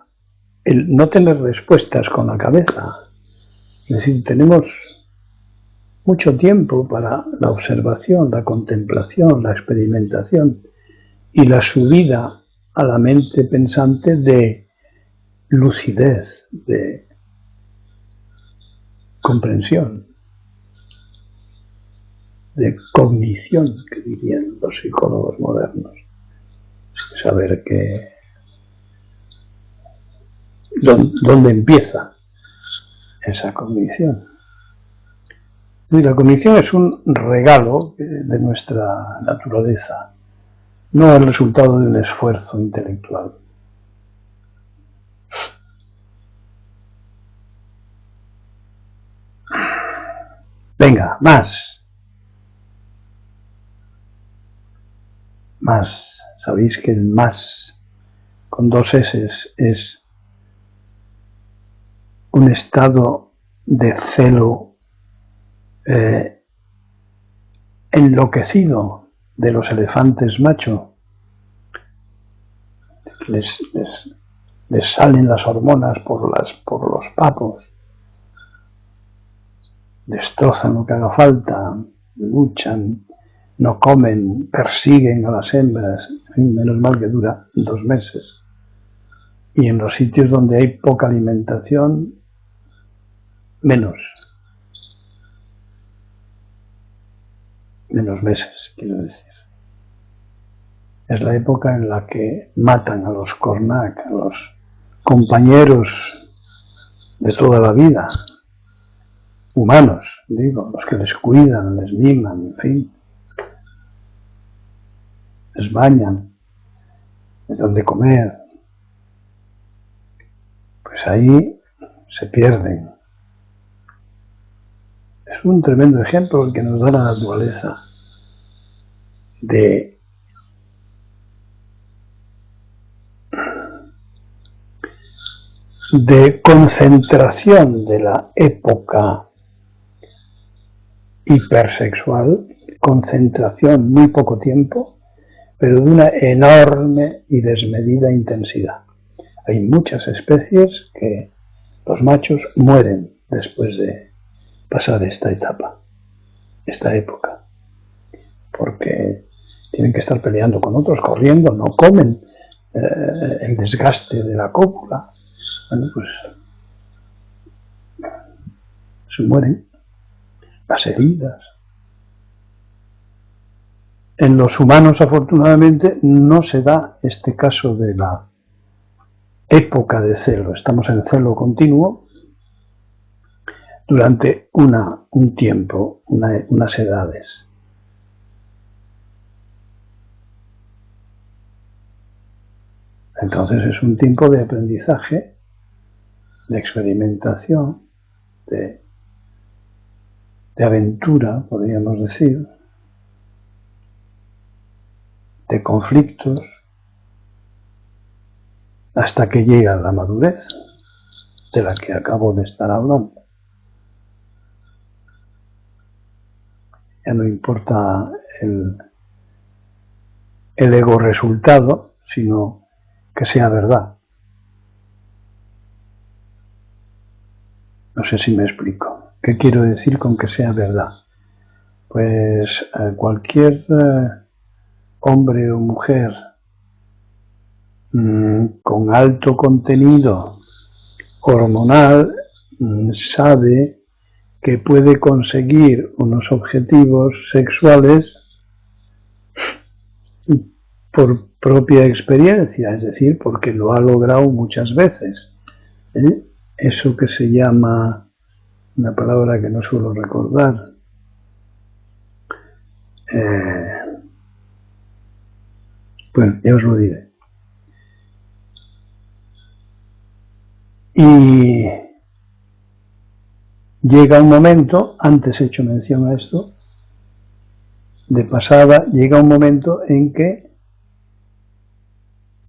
el no tener respuestas con la cabeza. Es decir, tenemos mucho tiempo para la observación, la contemplación, la experimentación y la subida a la mente pensante de lucidez, de comprensión, de cognición, que dirían los psicólogos modernos. Saber dónde empieza esa cognición. Y la cognición es un regalo de nuestra naturaleza, no el resultado de un esfuerzo intelectual. Venga, más. Más. Sabéis que el más con dos S es un estado de celo enloquecido de los elefantes macho. Les salen las hormonas por los papos, destrozan lo que haga falta, luchan, no comen, persiguen a las hembras, en fin, menos mal que dura 2 meses. Y en los sitios donde hay poca alimentación, menos meses, quiero decir. Es la época en la que matan a los Cornac, a los compañeros de toda la vida, humanos, digo, los que les cuidan, les miman, en fin, les bañan, les dan de comer. Pues ahí se pierden. Es un tremendo ejemplo el que nos da la naturaleza de concentración de la época hipersexual, concentración muy poco tiempo, pero de una enorme y desmedida intensidad. Hay muchas especies que los machos mueren después de pasar esta etapa, esta época, porque tienen que estar peleando con otros, corriendo, no comen, el desgaste de la cópula, bueno, pues se mueren, las heridas. En los humanos, afortunadamente, no se da este caso de la época de celo. Estamos en celo continuo durante un tiempo, unas edades. Entonces es un tiempo de aprendizaje, de experimentación, de aventura, podríamos decir, de conflictos, hasta que llega la madurez, de la que acabo de estar hablando. Ya no importa el ego resultado, sino que sea verdad. No sé si me explico. ¿Qué quiero decir con que sea verdad? Pues cualquier hombre o mujer con alto contenido hormonal sabe que puede conseguir unos objetivos sexuales por propia experiencia, es decir, porque lo ha logrado muchas veces. Eso que se llama, una palabra que no suelo recordar, bueno, ya os lo diré. Y llega un momento, antes he hecho mención a esto, de pasada, llega un momento en que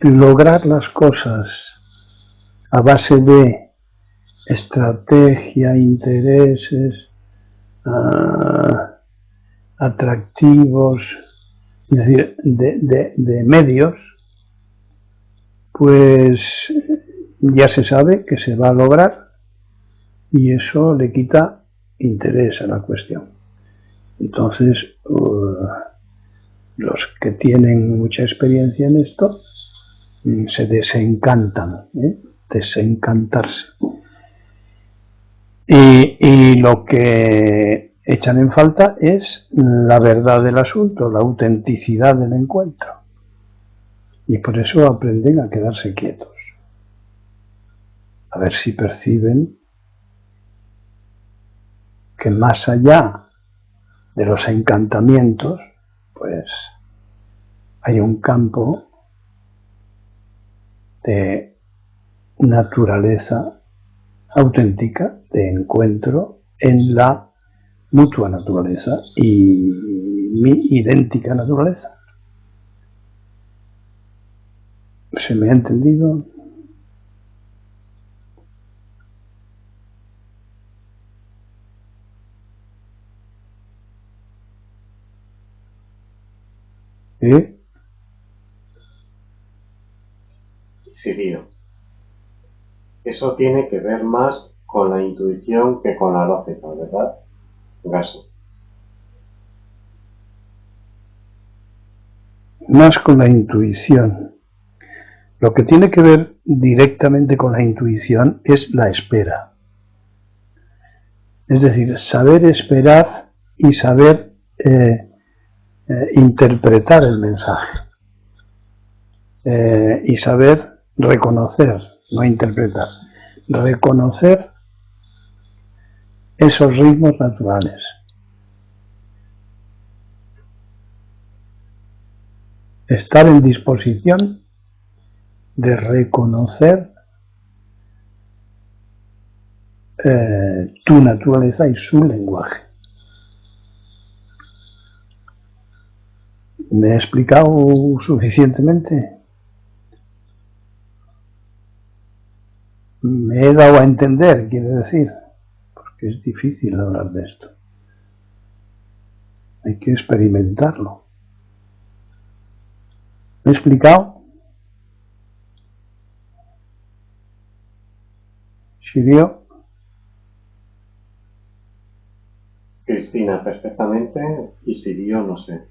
lograr las cosas a base de estrategia, intereses, atractivos, es decir, de medios, pues ya se sabe que se va a lograr y eso le quita interés a la cuestión. Entonces, los que tienen mucha experiencia en esto se desencantan, desencantarse. Y lo que echan en falta es la verdad del asunto, la autenticidad del encuentro. Y por eso aprenden a quedarse quietos. A ver si perciben que más allá de los encantamientos, pues hay un campo de naturaleza auténtica, de encuentro en la mutua naturaleza y mi idéntica naturaleza. ¿Se me ha entendido? ¿Eh? Sirio. Eso tiene que ver más con la intuición que con la lógica, ¿verdad? Gaso. Más con la intuición. Lo que tiene que ver directamente con la intuición es la espera. Es decir, saber esperar y saber interpretar el mensaje. Y saber reconocer, no interpretar, reconocer esos ritmos naturales. Estar en disposición de reconocer tu naturaleza y su lenguaje. ¿Me he explicado suficientemente? Me he dado a entender, quiere decir, porque es difícil hablar de esto. Hay que experimentarlo. ¿Me he explicado? ¿Sirio? Cristina, perfectamente, y Sirio, no sé.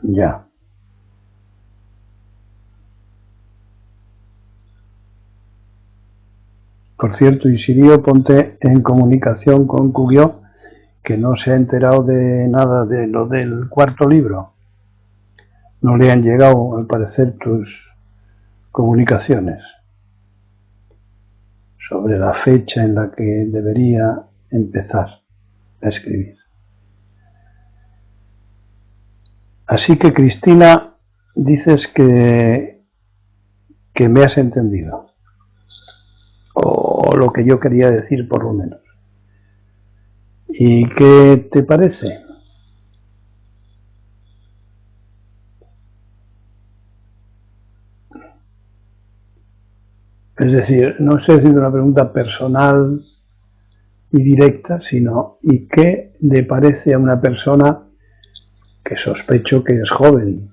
Ya. Por cierto, Isirio, ponte en comunicación con Curio, que no se ha enterado de nada de lo del cuarto libro. No le han llegado, al parecer, tus comunicaciones sobre la fecha en la que debería empezar a escribir. Así que, Cristina, dices que me has entendido. O lo que yo quería decir, por lo menos. ¿Y qué te parece? Es decir, no estoy haciendo una pregunta personal y directa, sino ¿y qué le parece a una persona que sospecho que es joven?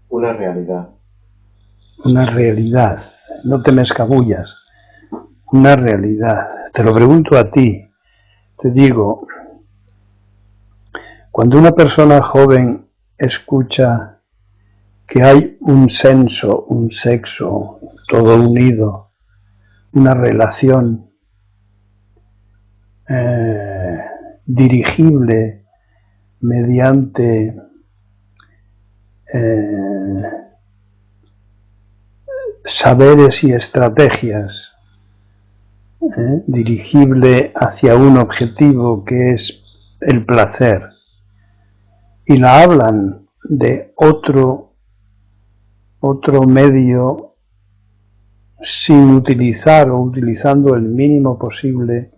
Una realidad. Una realidad, no te me escabullas, una realidad. Te lo pregunto a ti, te digo, cuando una persona joven escucha que hay un senso, un sexo, todo unido, una relación dirigible mediante saberes y estrategias, dirigible hacia un objetivo que es el placer, y la hablan de otro medio sin utilizar o utilizando el mínimo posible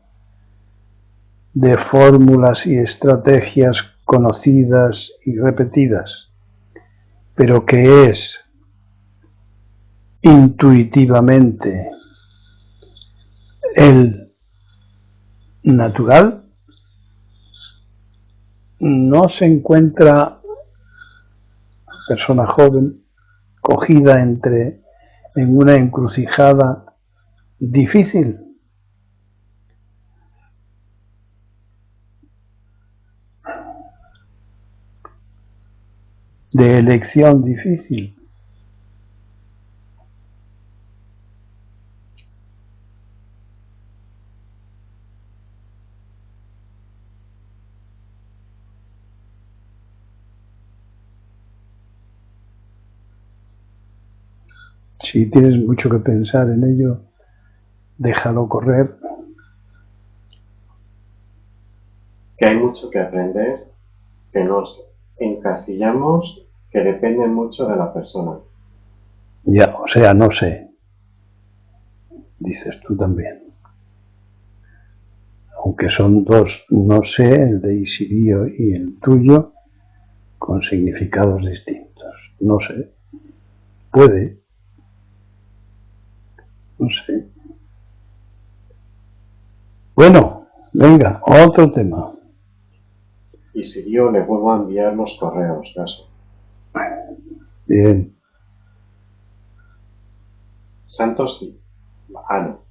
de fórmulas y estrategias conocidas y repetidas, pero que es intuitivamente el natural, no se encuentra persona joven cogida en una encrucijada difícil. De elección difícil. Si tienes mucho que pensar en ello, déjalo correr. Que hay mucho que aprender, que nos encasillamos, que depende mucho de la persona. Ya, o sea, no sé. Dices tú también. Aunque son dos, no sé, el de Isirio y el tuyo, con significados distintos. No sé. Puede. No sé. Bueno, venga, otro tema. Y Sirio le vuelvo a enviar los correos, caso. Bien. Santos Ano.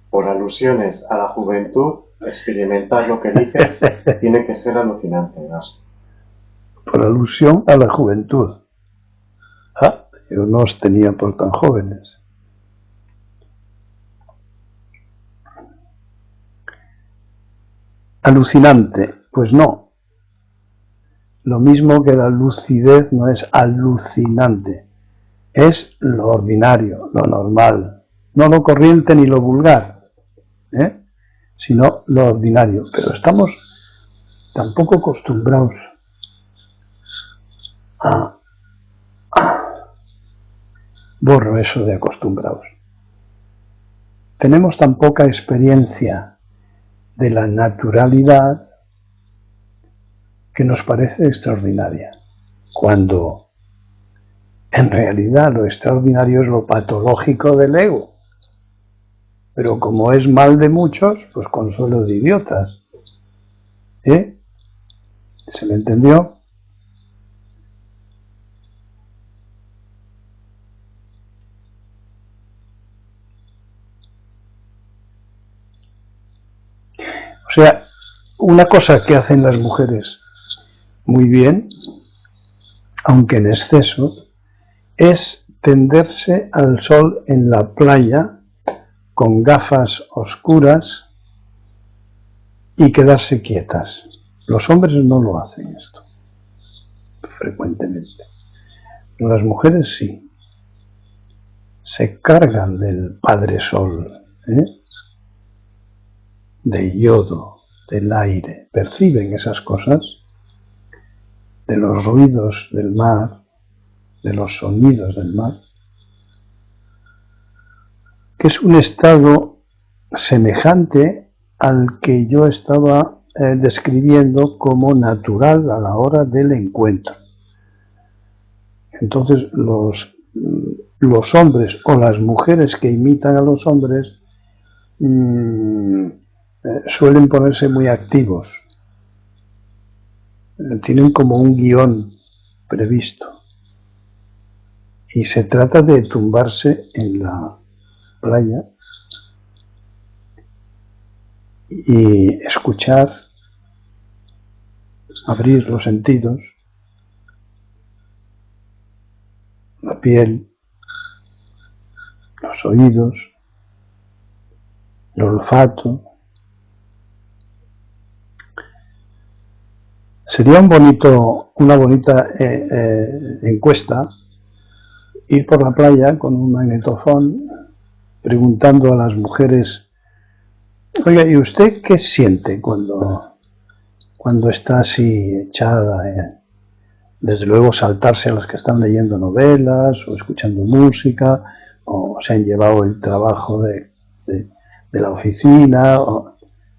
Por alusiones a la juventud, experimentar lo que dices tiene que ser alucinante, caso. Por alusión a la juventud. Ah, yo no os tenía por tan jóvenes. Alucinante, pues no. Lo mismo que la lucidez no es alucinante, es lo ordinario, lo normal, no lo corriente ni lo vulgar, sino lo ordinario. Pero estamos tampoco acostumbrados a... Borro eso de acostumbrados. Tenemos tan poca experiencia de la naturalidad que nos parece extraordinaria, cuando en realidad lo extraordinario es lo patológico del ego. Pero como es mal de muchos, pues consuelo de idiotas. ¿Se me entendió? O sea, una cosa que hacen las mujeres muy bien, aunque en exceso, es tenderse al sol en la playa con gafas oscuras y quedarse quietas. Los hombres no lo hacen esto, frecuentemente. Pero las mujeres sí. Se cargan del padre sol, del yodo, del aire. Perciben esas cosas, de los ruidos del mar, de los sonidos del mar, que es un estado semejante al que yo estaba describiendo como natural a la hora del encuentro. Entonces los hombres o las mujeres que imitan a los hombres suelen ponerse muy activos, tienen como un guión previsto y se trata de tumbarse en la playa y escuchar, abrir los sentidos, la piel, los oídos, el olfato. Sería una bonita encuesta ir por la playa con un magnetofón preguntando a las mujeres: oiga, ¿y usted qué siente cuando está así echada? Desde luego saltarse a las que están leyendo novelas o escuchando música, o se han llevado el trabajo de la oficina,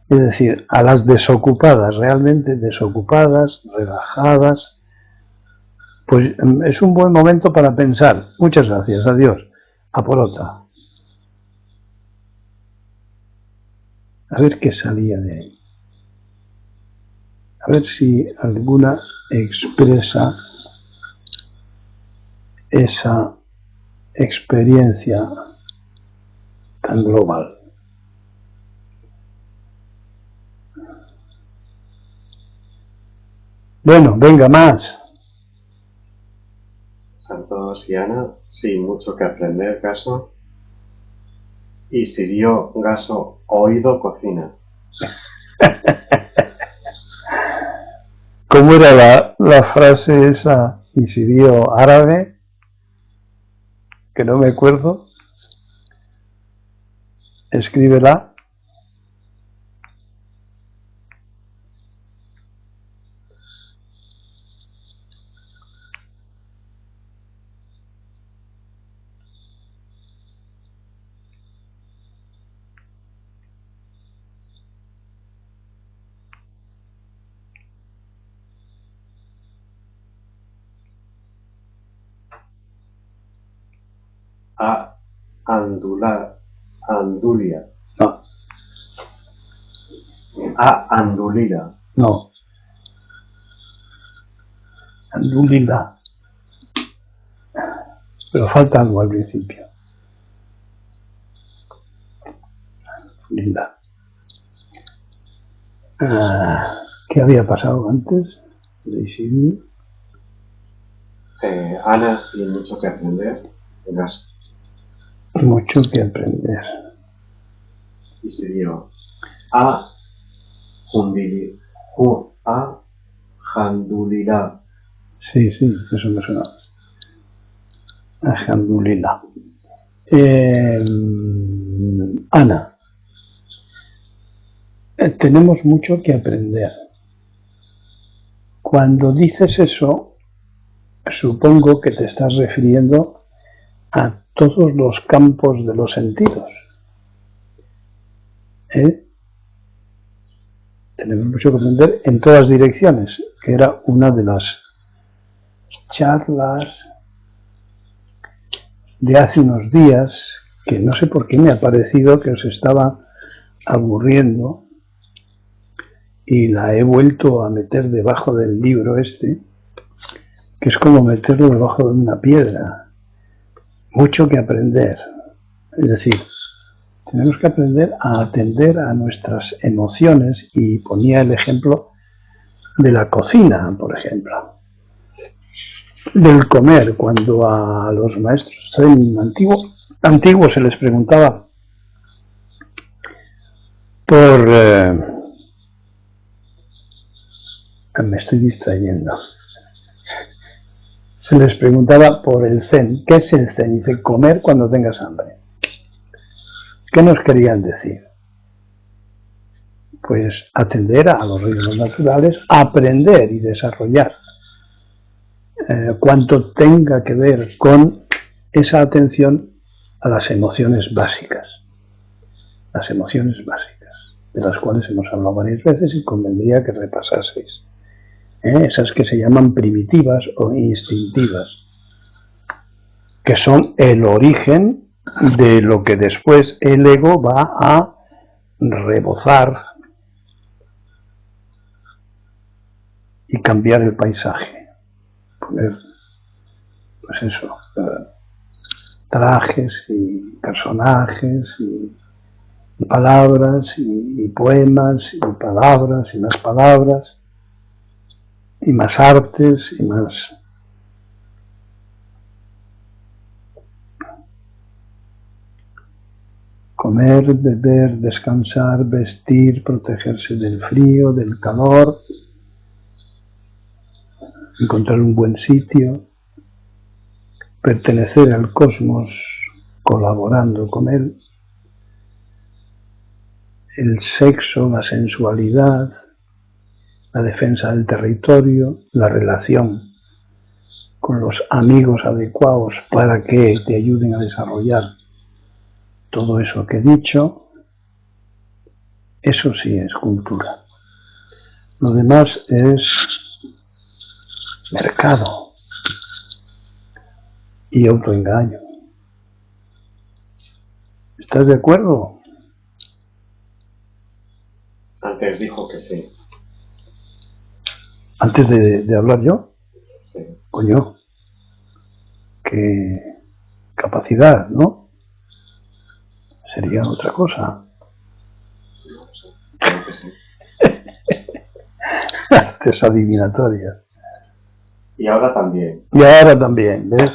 es decir, a las desocupadas, realmente desocupadas, relajadas. Pues es un buen momento para pensar. Muchas gracias, adiós. A por otra. A ver qué salía de ahí. A ver si alguna expresa esa experiencia tan global. Bueno, venga, más. Santos y Ana, sí, mucho que aprender, caso. Y Sirio, gaso, oído, cocina. ¿Cómo era la frase esa isirio árabe? Que no me acuerdo. Escríbela. Andulia. No, Andulila. no. Andulila. Pero falta algo al principio. Linda. ¿Qué había pasado antes? Ana, sin mucho que aprender. Verás. Mucho que aprender. Y sería Jandulila. Sí, eso me suena. Jandulila. Ana. Tenemos mucho que aprender. Cuando dices eso, supongo que te estás refiriendo a todos los campos de los sentidos. Tenemos mucho que aprender en todas direcciones, que era una de las charlas de hace unos días, que no sé por qué me ha parecido que os estaba aburriendo, y la he vuelto a meter debajo del libro este, que es como meterlo debajo de una piedra. Mucho que aprender. Es decir, tenemos que aprender a atender a nuestras emociones, y ponía el ejemplo de la cocina, por ejemplo. Del comer, cuando a los maestros antiguos se les preguntaba por... me estoy distrayendo. Se les preguntaba por el zen. ¿Qué es el zen? Dice, comer cuando tengas hambre. ¿Qué nos querían decir? Pues atender a los ritmos naturales, aprender y desarrollar cuanto tenga que ver con esa atención a las emociones básicas. Las emociones básicas, de las cuales hemos hablado varias veces y convendría que repasaseis. Esas que se llaman primitivas o instintivas, que son el origen de lo que después el ego va a rebozar y cambiar el paisaje. Poner, pues eso, trajes y personajes y palabras y poemas y palabras y más palabras y más artes y más... Comer, beber, descansar, vestir, protegerse del frío, del calor, encontrar un buen sitio, pertenecer al cosmos colaborando con él, el sexo, la sensualidad, la defensa del territorio, la relación con los amigos adecuados para que te ayuden a desarrollar todo eso que he dicho. Eso sí es cultura. Lo demás es mercado y autoengaño. ¿Estás de acuerdo? Antes dijo que sí. Antes de hablar yo. Sí. Coño, qué capacidad, ¿no? Sería otra cosa. No sé, creo que sí. Artes adivinatorias. Y ahora también. Y ahora también, ¿ves?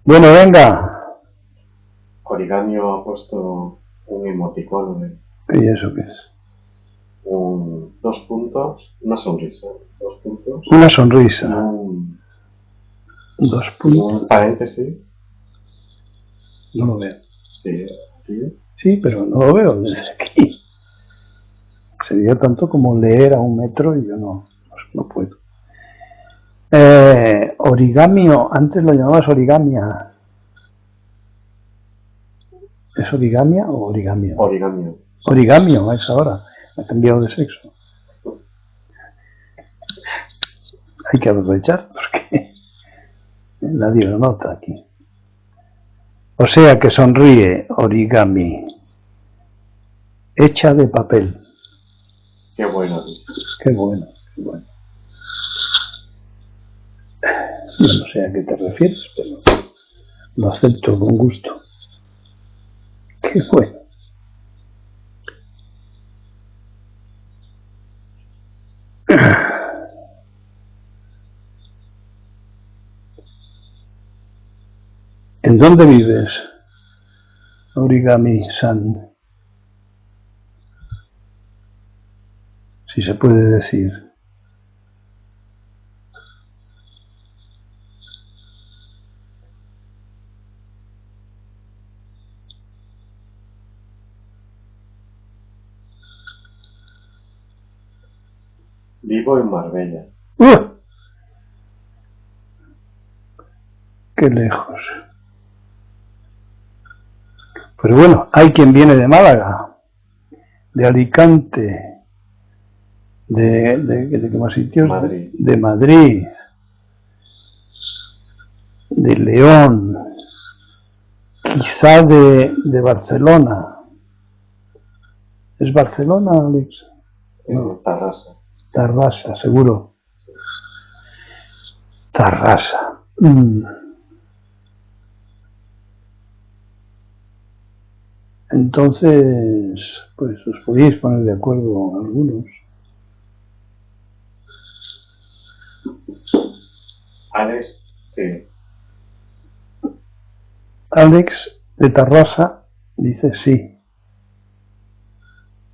Bueno, venga. Origamio ha puesto un emoticono de ¿Y eso qué es? 2 puntos, una sonrisa, 2 puntos. Una sonrisa. 2 puntos. Un paréntesis. No lo veo. Sí, aquí. Sí, pero no lo veo desde aquí. Sería tanto como leer a 1 metro y yo no puedo. Origamio, antes lo llamabas origamia. ¿Es origamia o origamio? Origamio. Origamio es ahora. Ha cambiado de sexo. Hay que aprovechar porque Nadie lo nota aquí. O sea que sonríe, origami. Hecha de papel. Qué bueno. Qué bueno, qué bueno. Yo no sé a qué te refieres, pero lo acepto con gusto. Qué bueno. ¿En dónde vives, Origami-san? Si se puede decir. Vivo en Marbella. ¡Qué lejos! Pero bueno, hay quien viene de Málaga, de Alicante, de qué más sitios, Madrid. de Madrid, de León, quizá de Barcelona. ¿Es Barcelona, Alex? No. Tarrasa. Tarrasa, seguro. Sí. Tarrasa. Entonces, pues os podéis poner de acuerdo algunos. Alex, sí. Alex de Tarrasa dice sí.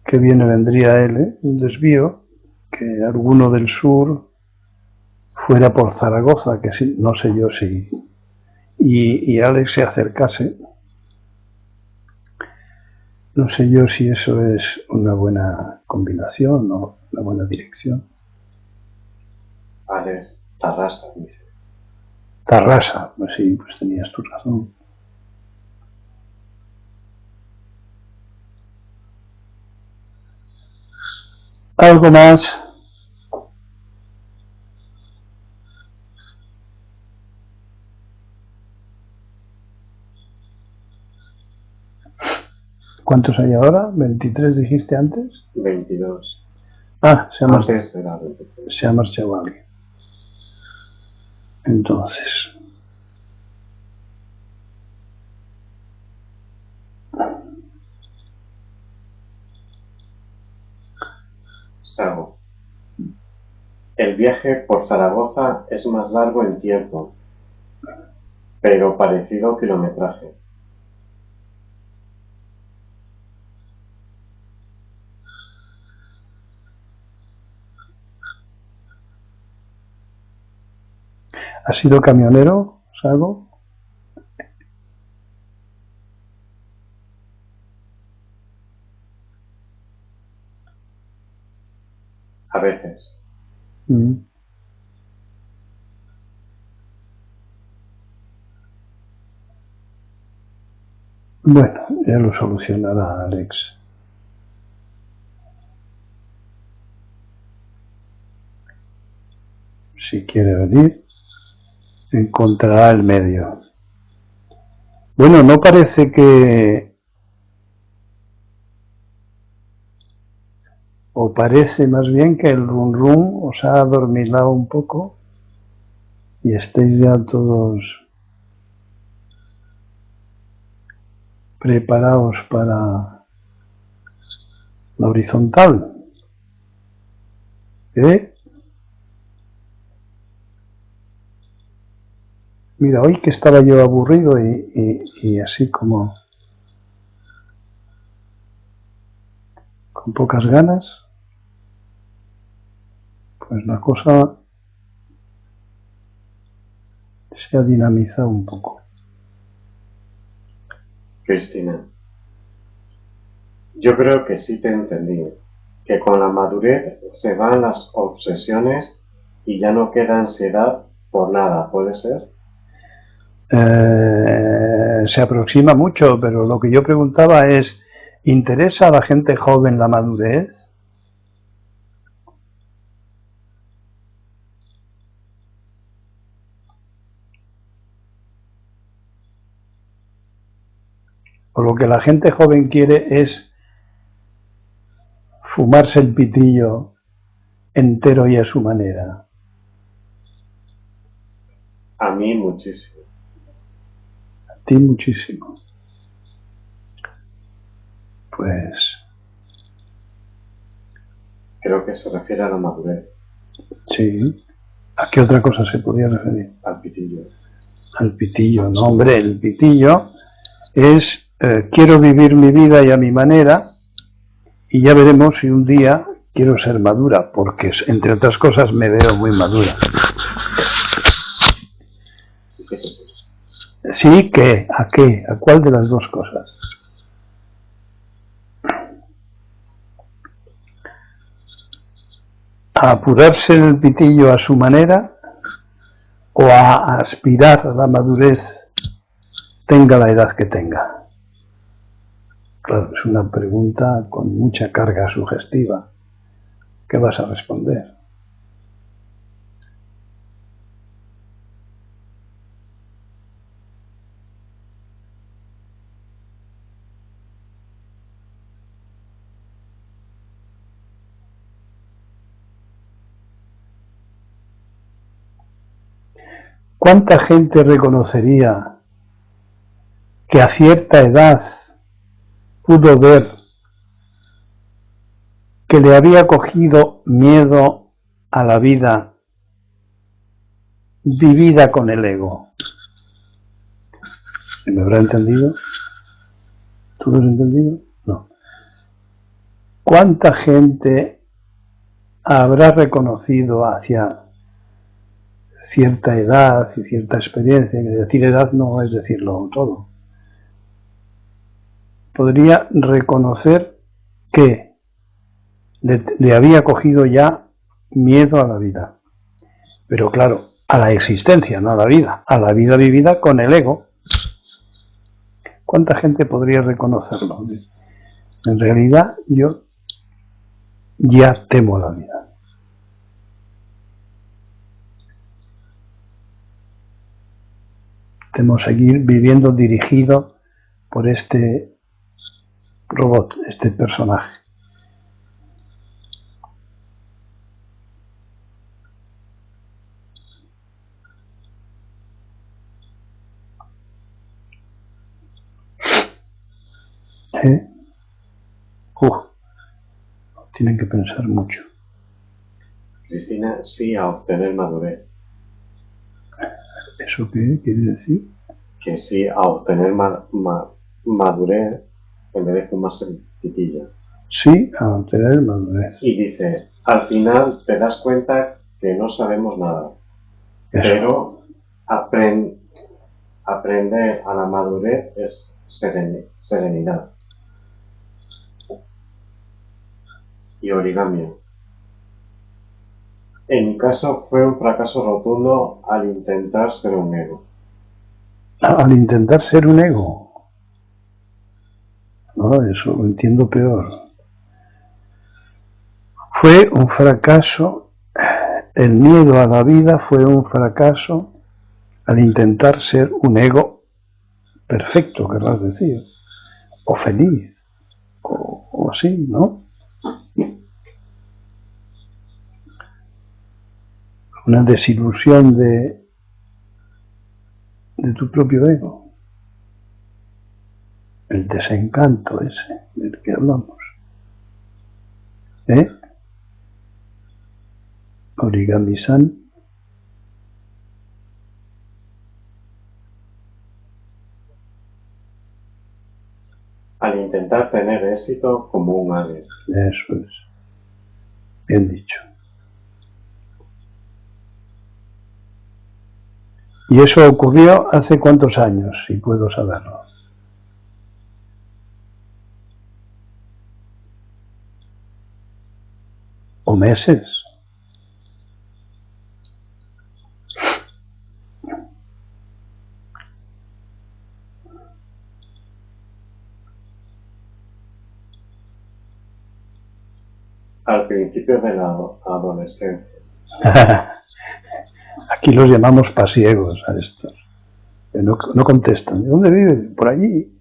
Que bien vendría a él, un desvío, que alguno del sur fuera por Zaragoza, que sí, no sé yo si. Y Alex se acercase. No sé yo si eso es una buena combinación o una buena dirección. Alex, Tarrasa, dice. Tarrasa, pues sí, pues tenías tu razón. ¿Algo más? ¿Cuántos hay ahora? ¿23 dijiste antes? 22. Ah, Antes era 23. se ha marchado alguien. Entonces. Sago. El viaje por Zaragoza es más largo en tiempo, pero parecido kilometraje. ¿Has sido camionero, Sago? A veces. Bueno, ya lo solucionará Alex. Si quiere venir, encontrará el medio. Bueno, no parece que... O parece más bien que el rum rum os ha adormilado un poco y estáis ya todos preparados para la horizontal. Mira, hoy que estaba yo aburrido y así como con pocas ganas, pues la cosa se ha dinamizado un poco. Cristina. Yo creo que sí te entendí, que con la madurez se van las obsesiones y ya no queda ansiedad por nada, ¿puede ser? Se aproxima mucho, pero lo que yo preguntaba es, ¿interesa a la gente joven la madurez? O lo que la gente joven quiere es fumarse el pitillo entero y a su manera. A mí muchísimo. A ti muchísimo. Pues... Creo que se refiere a la madurez. Sí. ¿A qué otra cosa se podría referir? Al pitillo. Al pitillo. No, hombre, el pitillo es quiero vivir mi vida y a mi manera, y ya veremos si un día quiero ser madura, porque entre otras cosas me veo muy madura. Sí, ¿qué? ¿A qué? ¿A cuál de las dos cosas? ¿A apurarse el pitillo a su manera o a aspirar a la madurez tenga la edad que tenga? Claro, es una pregunta con mucha carga sugestiva. ¿Qué vas a responder? ¿Cuánta gente reconocería que a cierta edad pudo ver que le había cogido miedo a la vida vivida con el ego? ¿Me habrá entendido? ¿Tú lo has entendido? No. ¿Cuánta gente habrá reconocido hacia cierta edad y cierta experiencia? Que decir edad no es decirlo todo. Podría reconocer que le había cogido ya miedo a la vida. Pero claro, a la existencia, no a la vida vivida con el ego. ¿Cuánta gente podría reconocerlo? En realidad yo ya temo la vida. Temo seguir viviendo dirigido por este robot, este personaje. Tienen que pensar mucho. Cristina, sí a obtener madurez. ¿Eso qué quiere decir? Que sí a obtener madurez en vez de fumarse el pitillo. Sí a obtener madurez. Y dice, al final te das cuenta que no sabemos nada. Eso. Pero aprender a la madurez es serenidad. Y origami. En mi caso fue un fracaso rotundo al intentar ser un ego. Al intentar ser un ego. No, eso lo entiendo peor. Fue un fracaso, el miedo a la vida fue un fracaso al intentar ser un ego perfecto, querrás decir, o feliz, o así, ¿no? Una desilusión de tu propio ego. El desencanto ese del que hablamos. Origami-san. Al intentar tener éxito como un alien. Eso es. Bien dicho. ¿Y eso ocurrió hace cuántos años, si puedo saberlo? ¿O meses? Al principio de la adolescencia. Aquí los llamamos pasiegos a estos. No contestan. ¿De dónde viven? Por allí.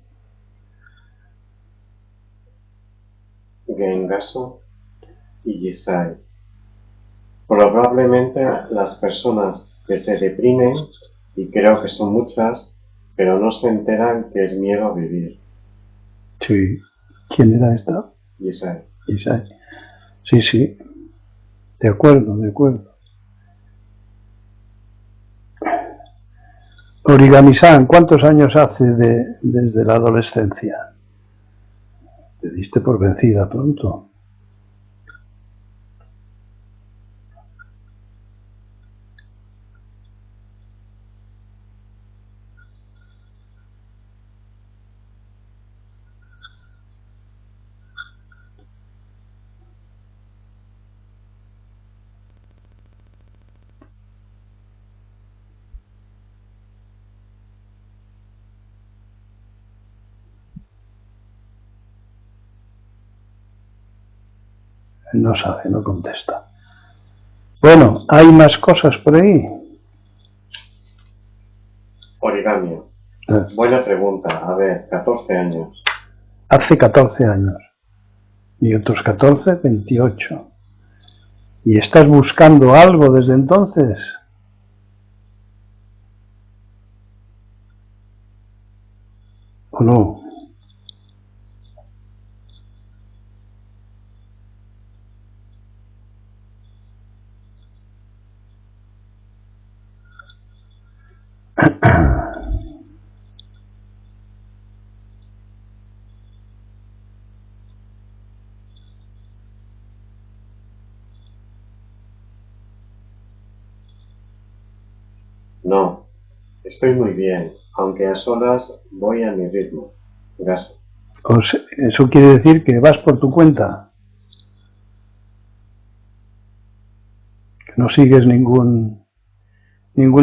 Gengaso y Yisai. Probablemente las personas que se deprimen, y creo que son muchas, pero no se enteran que es miedo a vivir. Sí. ¿Quién era esta? Yisai. Isai. Sí, sí. De acuerdo, de acuerdo. Origami-san, ¿cuántos años hace desde la adolescencia? Te diste por vencida pronto. No sabe, no contesta. Bueno, ¿hay más cosas por ahí? Origami. Buena pregunta. A ver, 14 años. Hace 14 años. Y otros 14, 28. ¿Y estás buscando algo desde entonces? ¿O no? No, estoy muy bien, aunque a solas voy a mi ritmo. Gaso. Eso quiere decir que vas por tu cuenta. Que no sigues ninguna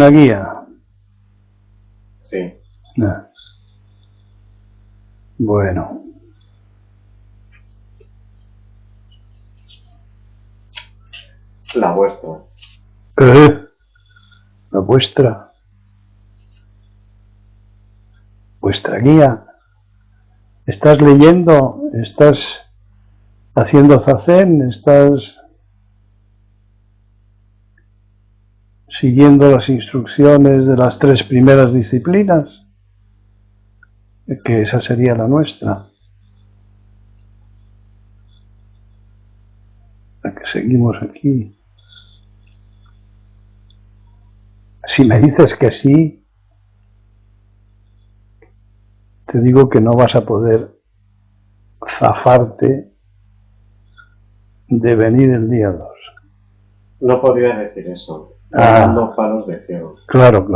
guía. Sí. Nah. Bueno. La vuestra. La vuestra. Vuestra guía. ¿Estás leyendo? ¿Estás haciendo zazen? ¿Estás siguiendo las instrucciones de las 3 primeras disciplinas? Que esa sería la nuestra. La que seguimos aquí. Si me dices que sí, te digo que no vas a poder zafarte de venir el día 2. No podría decir eso. Dando palos de ciego. Claro.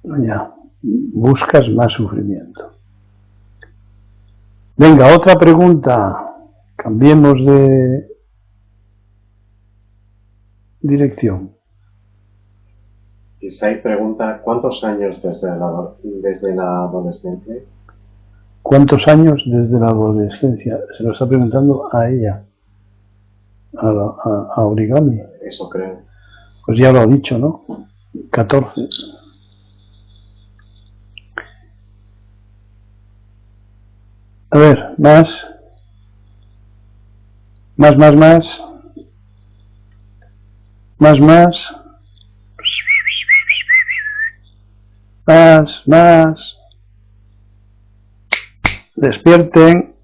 Ya, buscas más sufrimiento. Venga, otra pregunta. Cambiemos de dirección. Isai pregunta, ¿cuántos años desde la adolescencia? ¿Cuántos años desde la adolescencia? Se lo está preguntando a ella, a Origami. Eso creo. Pues ya lo ha dicho, ¿no? 14. A ver, más. Más. Más. Despierten.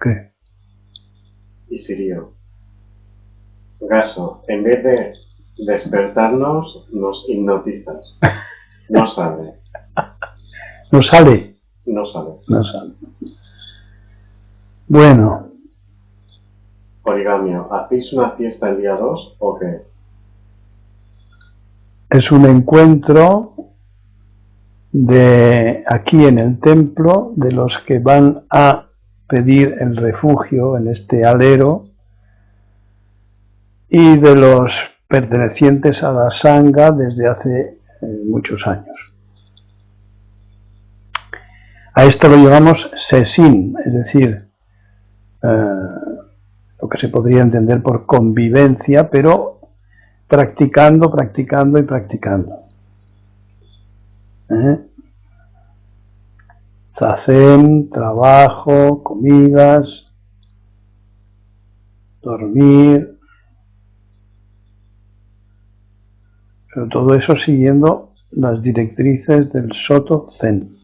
¿Qué? Y Sirio. Gaso, en vez de despertarnos, nos hipnotizas. No sale. ¿No sale? No sale. No sale. Bueno. Origamio, ¿hacéis una fiesta el día 2 o qué? Es un encuentro de aquí en el templo de los que van a pedir el refugio en este alero y de los pertenecientes a la Sangha desde hace muchos años. A esto lo llamamos sesin, es decir, lo que se podría entender por convivencia, pero practicando. Zazen, trabajo, comidas, dormir, pero todo eso siguiendo las directrices del Soto Zen.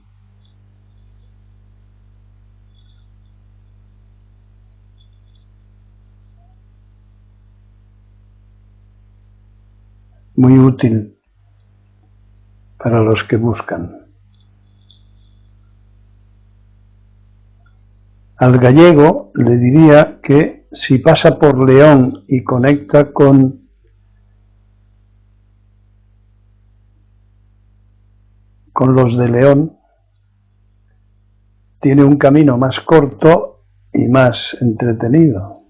Muy útil para los que buscan. Al gallego le diría que si pasa por León y conecta con los de León, tiene un camino más corto y más entretenido.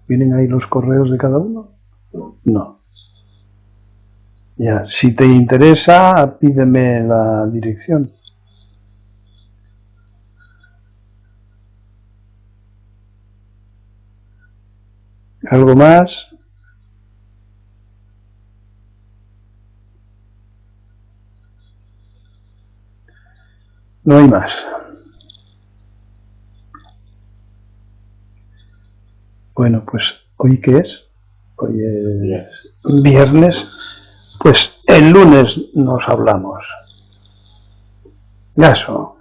¿Vienen ahí los correos de cada uno? No. Ya, si te interesa, pídeme la dirección. ¿Algo más? No hay más. Bueno, pues, ¿hoy qué es? Hoy es viernes. Pues el lunes nos hablamos. Gaso.